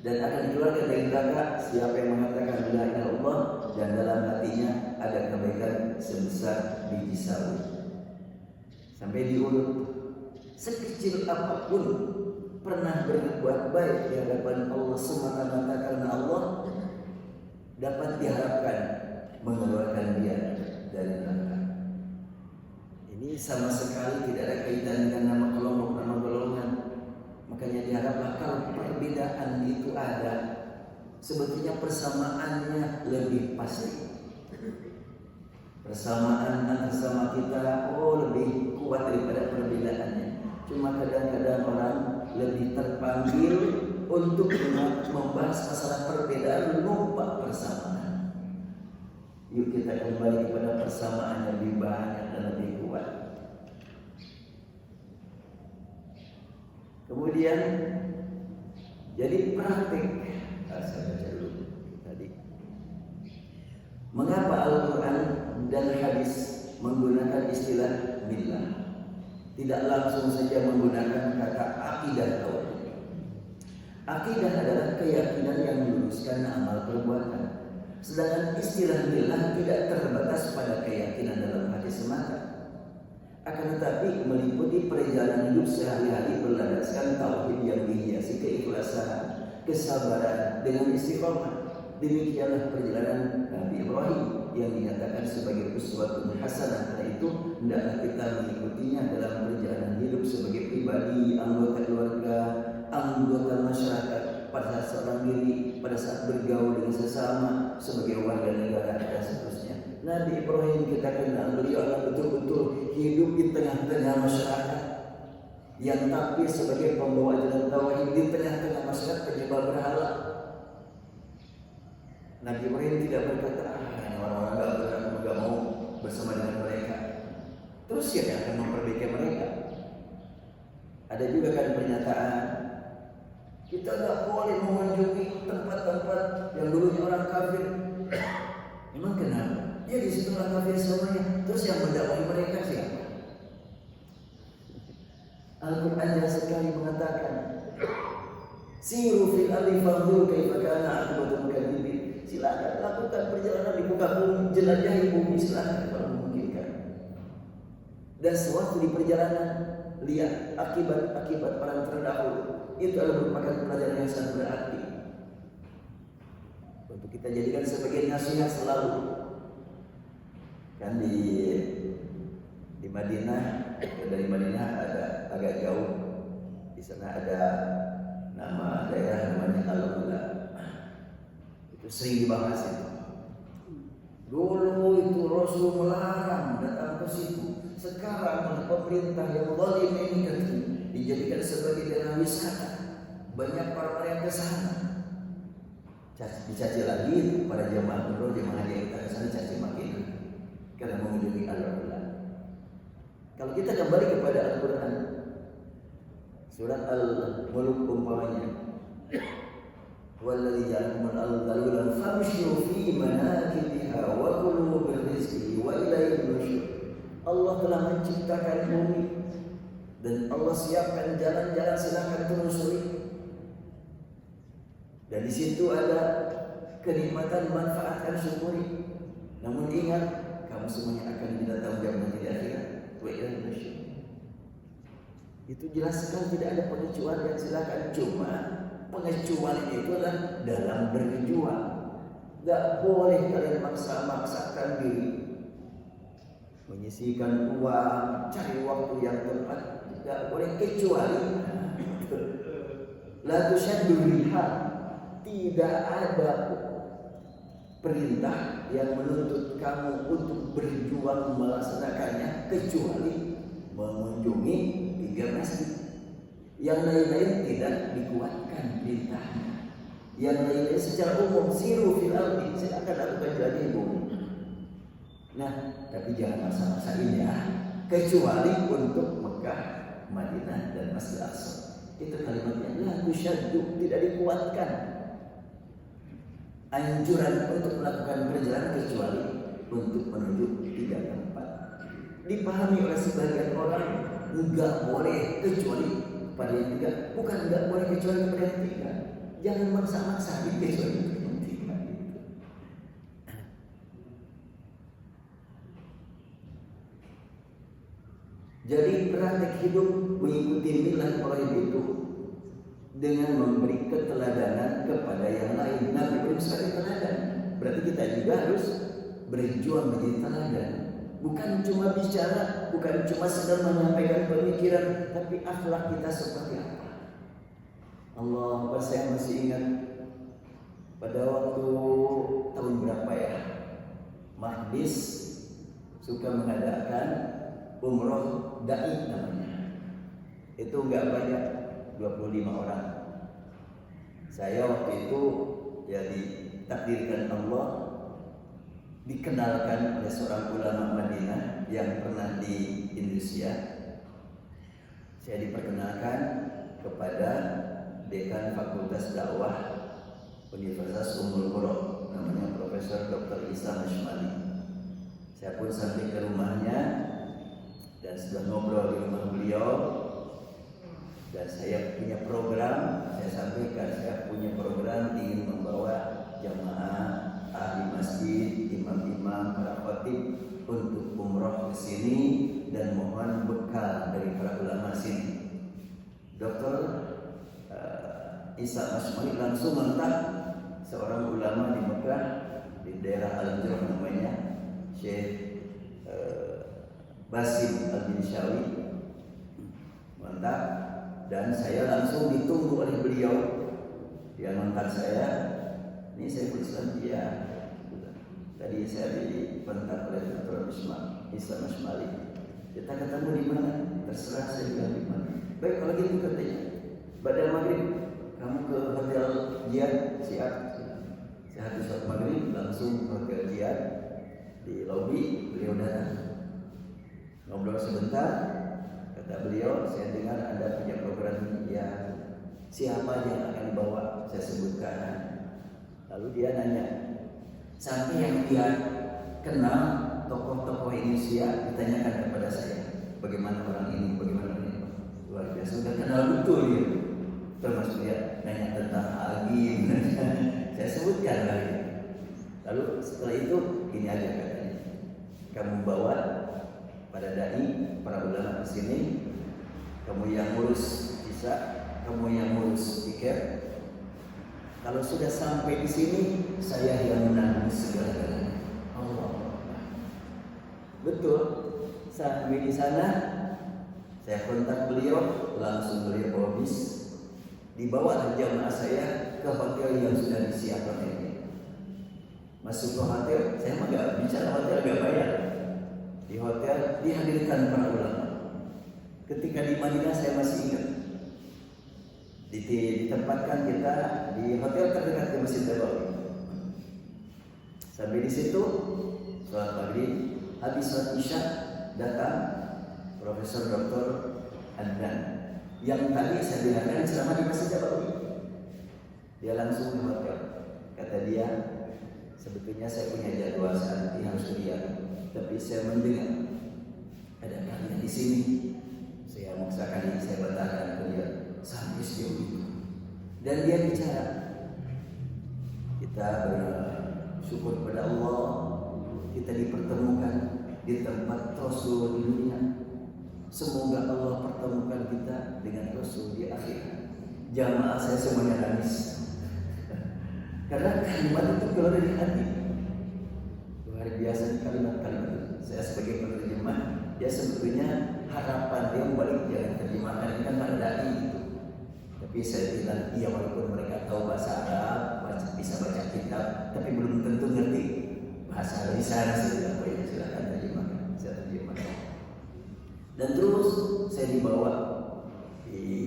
dan akan dikeluarkan dari neraka siapa yang mengatakan la ilaha illallah dan dalam hatinya ada kebaikan sebesar biji sawi. Sampai diurut, sekecil apapun pernah berbuat baik di hadapan Allah semata-mata karena Allah, dapat diharapkan mengeluarkan dia dari neraka. Ini sama sekali tidak ada kaitan dengan nama kelompok, nama golongan. Makanya diharapkan kalau perbedaan itu ada, sebetulnya persamaannya lebih pasti. Persamaan antara sama kita lebih kuat daripada perbedaannya. Cuma kadang-kadang orang lebih terpanggil untuk membahas masalah perbedaan, lupa persamaan. Yuk kita kembali kepada persamaan yang lebih banyak dan lebih kuat. Kemudian jadi praktik. Saya baca dulu tadi. Mengapa Al-Quran dan hadis menggunakan istilah millah, tidak langsung saja menggunakan kata akidah tauhid? Akidah adalah keyakinan yang meluruskan amal perbuatan. Sedangkan istilah millah tidak terbatas pada keyakinan dalam hati semata, akan tetapi meliputi perjalanan hidup sehari-hari berlandaskan tauhid yang dihiasi keikhlasan, kesabaran dengan istiqomah. Demikianlah perjalanan Nabi Ibrahim yang dinyatakan sebagai uswatun hasanah. Karena itu hendaklah kita mengikutinya dalam perjalanan hidup sebagai pribadi, anggota keluarga, anggota masyarakat, pada saat seorang diri, pada saat bergaul dengan sesama, sebagai warga negara dan seterusnya. Nabi Ibrahim kita kenal, beliau adalah betul-betul hidup di tengah-tengah masyarakat yang tampil sebagai pembawa ajaran tauhid di tengah-tengah masyarakat penyembah berhala. Nabi Ibrahim tidak berkata, orang-orang enggak mau bersama dengan mereka. Terus siapa yang akan memperbaiki mereka? Ada juga kan pernyataan, kita enggak boleh mengunjungi tempat-tempat yang dulunya orang kafir. Memang kenapa? Ya di situ orang kafir semuanya. Terus yang mendakwai mereka siapa? Al-Quran jelas sekali mengatakan, siru fil ardi fanzur kaifa kana aqibatul mukadzibin. Silakan lakukan perjalanan di muka bumi, jelajahi bumi, silakan kalau memungkinkan. Dan sewaktu di perjalanan lihat akibat-akibat orang terdahulu. Itu adalah merupakan pelajaran yang sangat berarti untuk kita jadikan sebagai nasihat selalu. Kan di Madinah, dari Madinah ada agak jauh, di sana ada nama daerah namanya Al-Ula. Itu sering dibahas itu. Dulu itu Rasul melarang datang ke situ. Sekarang pemerintah yang zalim ini dijadikan sebagai daerah wisata. Banyak para yang ke sana. Dicaci lagi para jemaah umroh, jemaah haji kita ke sana caci maki karena mengunjungi Al-Ula. Kalau kita kembali kepada Al-Quran, surat Al-Mulk umpamanya, walladzi ja'alakum al-ardha dhalulan famshu fi manakibiha wa kulu min rizqihi wa ilayhi nusyur. Allah telah menciptakan bumi dan Allah siapkan jalan-jalan, silakan telusuri. Dan di situ ada kenikmatan, manfaatkan, syukuri. Namun ingat, kamu semuanya akan didatang jam nanti di akhirat. Wa ilayhi nusyur. Itu jelas sekali tidak ada pengecualian, silakan. Cuma pengecualian itu adalah dalam berjuang. Gak boleh kalian maksa-maksakan diri, menyisihkan uang, cari waktu yang tepat. Gak boleh, kecuali la tusyaddu rihal. Tidak ada perintah yang menuntut kamu untuk berjuang melaksanakannya kecuali mengunjungi 3 masjid. Yang lain-lain tidak dikuatkan perintahnya. Yang lainnya secara umum siru fil ardi, silakan lakukan jalan di bumi. Nah, tapi jangan maksa-maksain ya, kecuali untuk Mekah, Madinah dan Masjid Aqsa. Itu kalimatnya la tusyaddu, tidak dikuatkan. anjuran untuk melakukan perjalanan kecuali untuk menuju 3 tempat. Dipahami oleh sebagian orang enggak boleh kecuali pada yang 3. Bukan enggak boleh kecuali pada yang 3. Jangan maksa-maksa kecuali pada yang 3. Jadi praktek hidup mengikuti milah Ibrahim itu dengan memberi keteladanan kepada yang lain. Nabi belum sekali teladan. Berarti kita juga harus berjuang menjadi teladan. Bukan cuma bicara, bukan cuma sedang menyampaikan pemikiran, tapi akhlak kita seperti apa. Allah, saya masih ingat pada waktu tahun berapa ya, Mahdis suka mengadakan umroh da'i namanya. Itu enggak banyak, 25 orang. Saya waktu itu ya ditakdirkan Allah dikenalkan oleh seorang ulama Madinah yang pernah di Indonesia. Saya diperkenalkan kepada Dekan Fakultas Dakwah Universitas Ummul Qura, namanya Profesor Dr. Isa Mashmali. Saya pun sampai ke rumahnya dan sudah ngobrol di rumah beliau. Dan saya punya program, saya sampaikan saya punya program ingin membawa jamaah ahli masjid, imam-imam, para khatib untuk umroh ke sini dan mohon bekal dari para ulama sini. Dr. Isa Mashmali langsung mentah seorang ulama di Mekah di daerah Al-Jurh namanya Syekh Basim Al-Binshawi mantap. Dan saya langsung ditunggu oleh beliau. Dia mengantar saya. Ini saya Islam dia. Tadi saya dibentak oleh Dr. Isa Mashmali. Kita ketemu di mana? Terserah saya bilang di mana. Baik kalau gitu katanya. Pada maghrib kamu ke hotel Jihad, siap. Saya habis sholat maghrib langsung ke hotel Jihad. Di lobi beliau datang. Ngobrol sebentar. Kata beliau, saya dengar Anda punya program ini. Ya, siapa yang akan bawa? Saya sebutkan. Lalu dia nanya, sampai yang dia kenal tokoh-tokoh Indonesia ditanyakan kepada saya, bagaimana orang ini, bagaimana orang ini. Luar biasa, sudah kenal betul ya. Termasuk dia nanya tentang Agim. Saya sebutkan lagi. Lalu setelah itu ini aja katanya, kamu bawa pada dai, para ulama di sini, kamu yang ngurus visa, kamu yang ngurus tiket. Kalau sudah sampai di sini, saya yang menanggung segala-galanya. Allah. Betul. Sampai di sana, saya kontak beliau, langsung beliau bawa bis, dibawa jamaah saya ke hotel yang sudah disiapkan ini. Masuk ke hotel, saya mah gak bicara hotel gak bayar. Di hotel dihadirkan para ulama. Ketika di Madinah saya masih ingat, ditempatkan kita di hotel terdekat di Masjid Nabawi. Sampai di situ sholat maghrib, habis sholat isya datang Profesor Dr. Adnan yang tadi saya dengarkan selama di Masjid Nabawi. Dia langsung ke hotel. Kata dia, sebetulnya saya punya jadwal saat ini harus lihat. Tapi saya mendengar ada kalian di sini. Saya maksakan ini, saya batalkan beliau sampai sejauh itu. Dan dia bicara, kita bersyukur kepada Allah, kita dipertemukan di tempat Rasul di dunia. Semoga Allah pertemukan kita dengan Rasul di akhirat. Jamaah saya semuanya nangis. Karena kalimat itu keluar dari hati. Luar biasa kalimat-kalimat itu. Saya sebagai penerjemah, ya sebetulnya harapan dia balik jalan terjemahkan ini kan pada dai itu. Tapi saya bilang, iya walaupun mereka tahu bahasa Arab, bisa baca kitab, tapi belum tentu ngerti bahasa lisan. Saya bilang, oh ya silakan terjemahkan, saya terjemahkan. Dan terus saya dibawa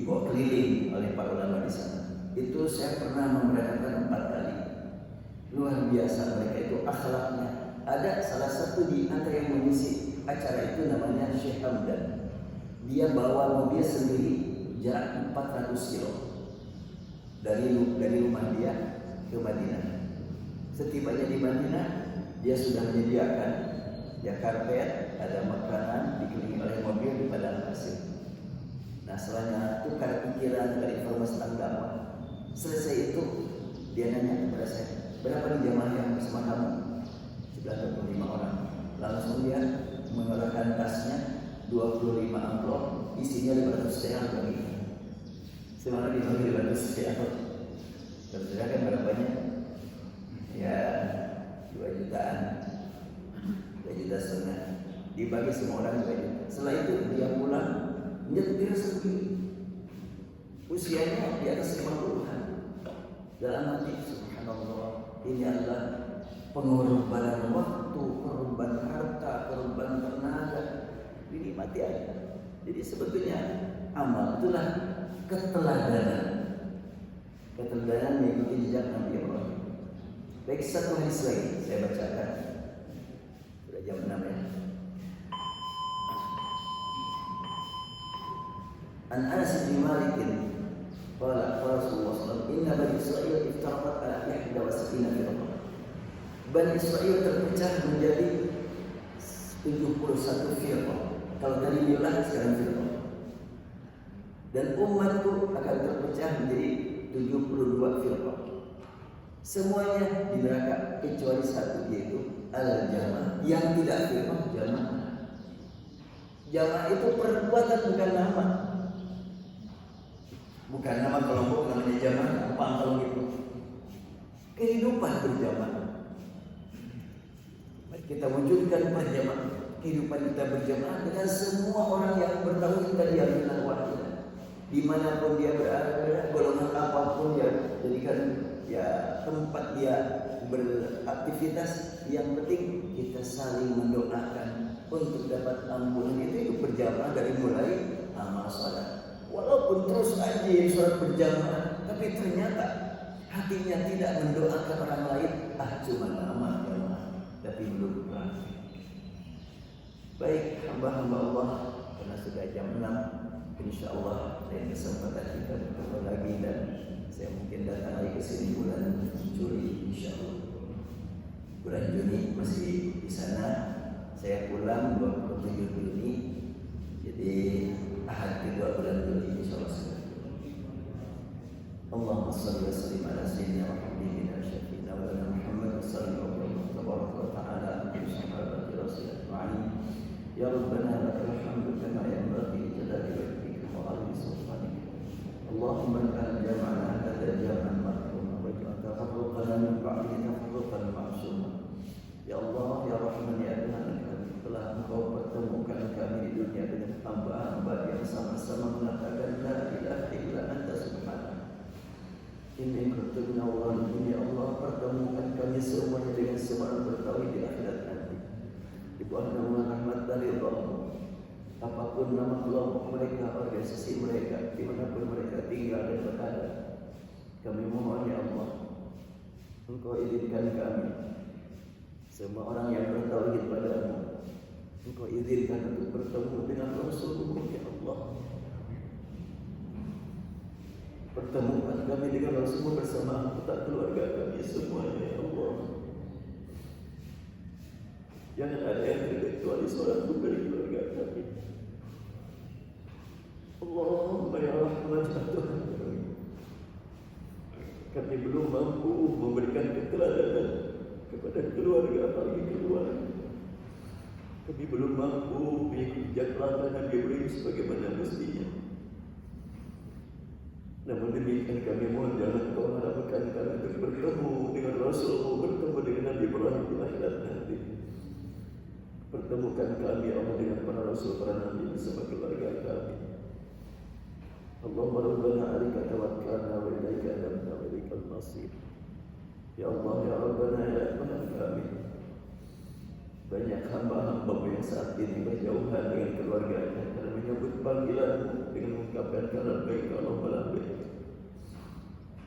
keliling oleh para ulama di sana. Itu saya pernah memberangkatkan 4 kali. Luar biasa mereka itu akhlaknya. Ada salah satu di antara yang mengisi acara itu namanya Syekh Hamdan. Dia bawa mobil sendiri jarak 400 kilo dari rumah dia ke Madinah. Setibanya di Madinah, dia sudah menyediakan ya karpet, ada makanan, dikelilingi oleh mobil di padang pasir. Nah, setelahnya tukar pikiran dari informasi tentang dakwah. Selesai itu, dia nanya kepada saya, berapa nih jamaah yang bersama kamu? Sudah 25 orang. Langsung dia mengeluarkan tasnya 25 amplop, isinya 500 real bagi. Semana dibagi 500 real. Terus kan berapanya? Ya 2 jutaan, 2 juta setengah. Dibagi semua orang 2 juta. Setelah itu dia pulang, nyetir sendiri. Usianya di atas 50-an. Dalam hati, subhanallah, ini adalah pengorbanan waktu, korban harta, korban tenaga, dinikmati aja. Jadi sebetulnya amal itulah keteladanan. Keteladanan mengikuti jejak Nabi Ibrahim. Baik, satu hadis lagi saya bacakan. Sudah jam 6 ya. An Anas bin Malik qala Rasulullah sallallahu alaihi wasallam inna bani Israil iftaraqat ala 71 firqah. Bani Israil terpecah menjadi 71 firqah. Kalau tadi milah sekarang firqah. Dan umatku akan terpecah menjadi 72 firqah. Semuanya di neraka kecuali satu, yaitu al-jamaah. Yang tidak firqah jamaah. Jamaah itu perbuatan, bukan nama. Bukan nama kelompok namanya jamaah, apa kalau gitu? Kehidupan berjamaah. Kita wujudkan berjamaah. Kehidupan kita berjamaah dengan semua orang yang bertauhid dan yakinah wahidah. Dimanapun dia berada, golongan apapun dia jadikan ya tempat dia beraktivitas, yang penting kita saling mendoakan untuk dapat ampunan. Itu berjamaah dari mulai amal salat. Walaupun terus aja sholat berjamaah, tapi ternyata hatinya tidak mendoakan orang lain. Cuma nama jamaah, tapi belum praktik. Baik, hamba-hamba Allah, karena sudah jam 6, insya Allah lain kesempatan kita bertemu lagi, dan saya mungkin datang lagi ke sini bulan Juli, insya Allah. Bulan Juni masih di sana. Saya pulang 27 Juni, jadi Ahad kedua bulan Juli insya Allah sudah. Allahumma salli wa sallim ala sayyidina wa habibina syafiina wa lana Muhammad wa sallallahu wa ta'ala ala sahabati rasulullah ma'ani. Ya Rabbana lakal hamdu kama yanbaghi li jalali wajhika wa 'azimi sultanika. Allahumma anta jama'ana hadha jam'an marhuma wa ja'al tafarruqana min ba'dihi tafarruqan ma'suma. Ya Allah, ya Rahman, ya Tuhan, telah Engkau pertemukan kami di dunia dengan hamba-hamba yang sama-sama mengatakan la ilaha illa anta subhanaka inni kuntu minadh dhalimin. Ya Allah, pertemukan kami semuanya dengan semangat bertauhid di akhirat nanti. Di bawah naungan rahmat dari Allah, apapun nama kelompok mereka, organisasi mereka, dimanapun mereka tinggal dan berada, kami mohon ya Allah, Engkau izinkan kami, semua orang yang bertauhid padamu, Engkau izinkan untuk bertemu dengan Rasulullah ya Allah. Pertemukan kami dengan Rasulullah bersama anggota keluarga kami semuanya ya Allah. Jangan ada yang terkecuali seorang pun dari keluarga kami. Allahumma ya Rahman ya Tuhan kami. Kami belum mampu memberikan keteladanan kepada keluarga, apalagi keluarga. Kami belum mampu mengikuti jadwal Nabi Ibrahim sebagaimana mestinya. Namun demikian kami mohon jangan Kau haramkan kami untuk bertemu dengan Rasulullah, bertemu dengan Nabi Ibrahim di akhirat nanti. Pertemukan kami Allah dengan para Rasul, para Nabi bersama keluarga kami. Allahumma rabbana 'alaika tawakkalna wa ilaika anabna wa ilaikal masir. Ya Allah, ya Rabbana, ya Tuhan kami, banyak hamba-hamba yang saat ini berjauhan dengan keluarganya karena menyambut panggilan dengan mengucapkan labbaik Allahumma labbaik.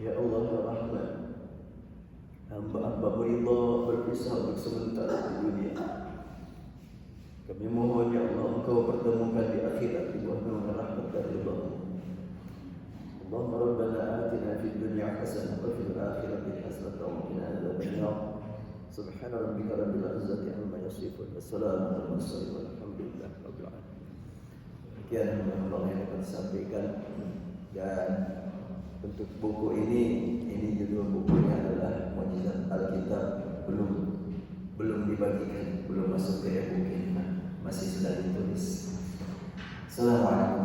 Ya Allah, ya Rahman, hamba-hamba ridha berpisah untuk sementara di dunia. Kami mohon ya Allah, Engkau pertemukan di akhirat di bawah naungan rahmat dari Allah. Allahumma rabbana atina fid dunya hasanah wa fil akhirati hasanah wa qina adzabannar. Subhana rabbika rabbil izzati amma yasifun. Wassalamu ala mursalin walhamdulillahi rabbil alamin. Sekian Allah yang dapat disampaikan. Dan untuk buku ini judul bukunya adalah Mukjizat Alkitab, belum dibagikan, belum masuk ke e-book, masih sedang ditulis. Assalamualaikum.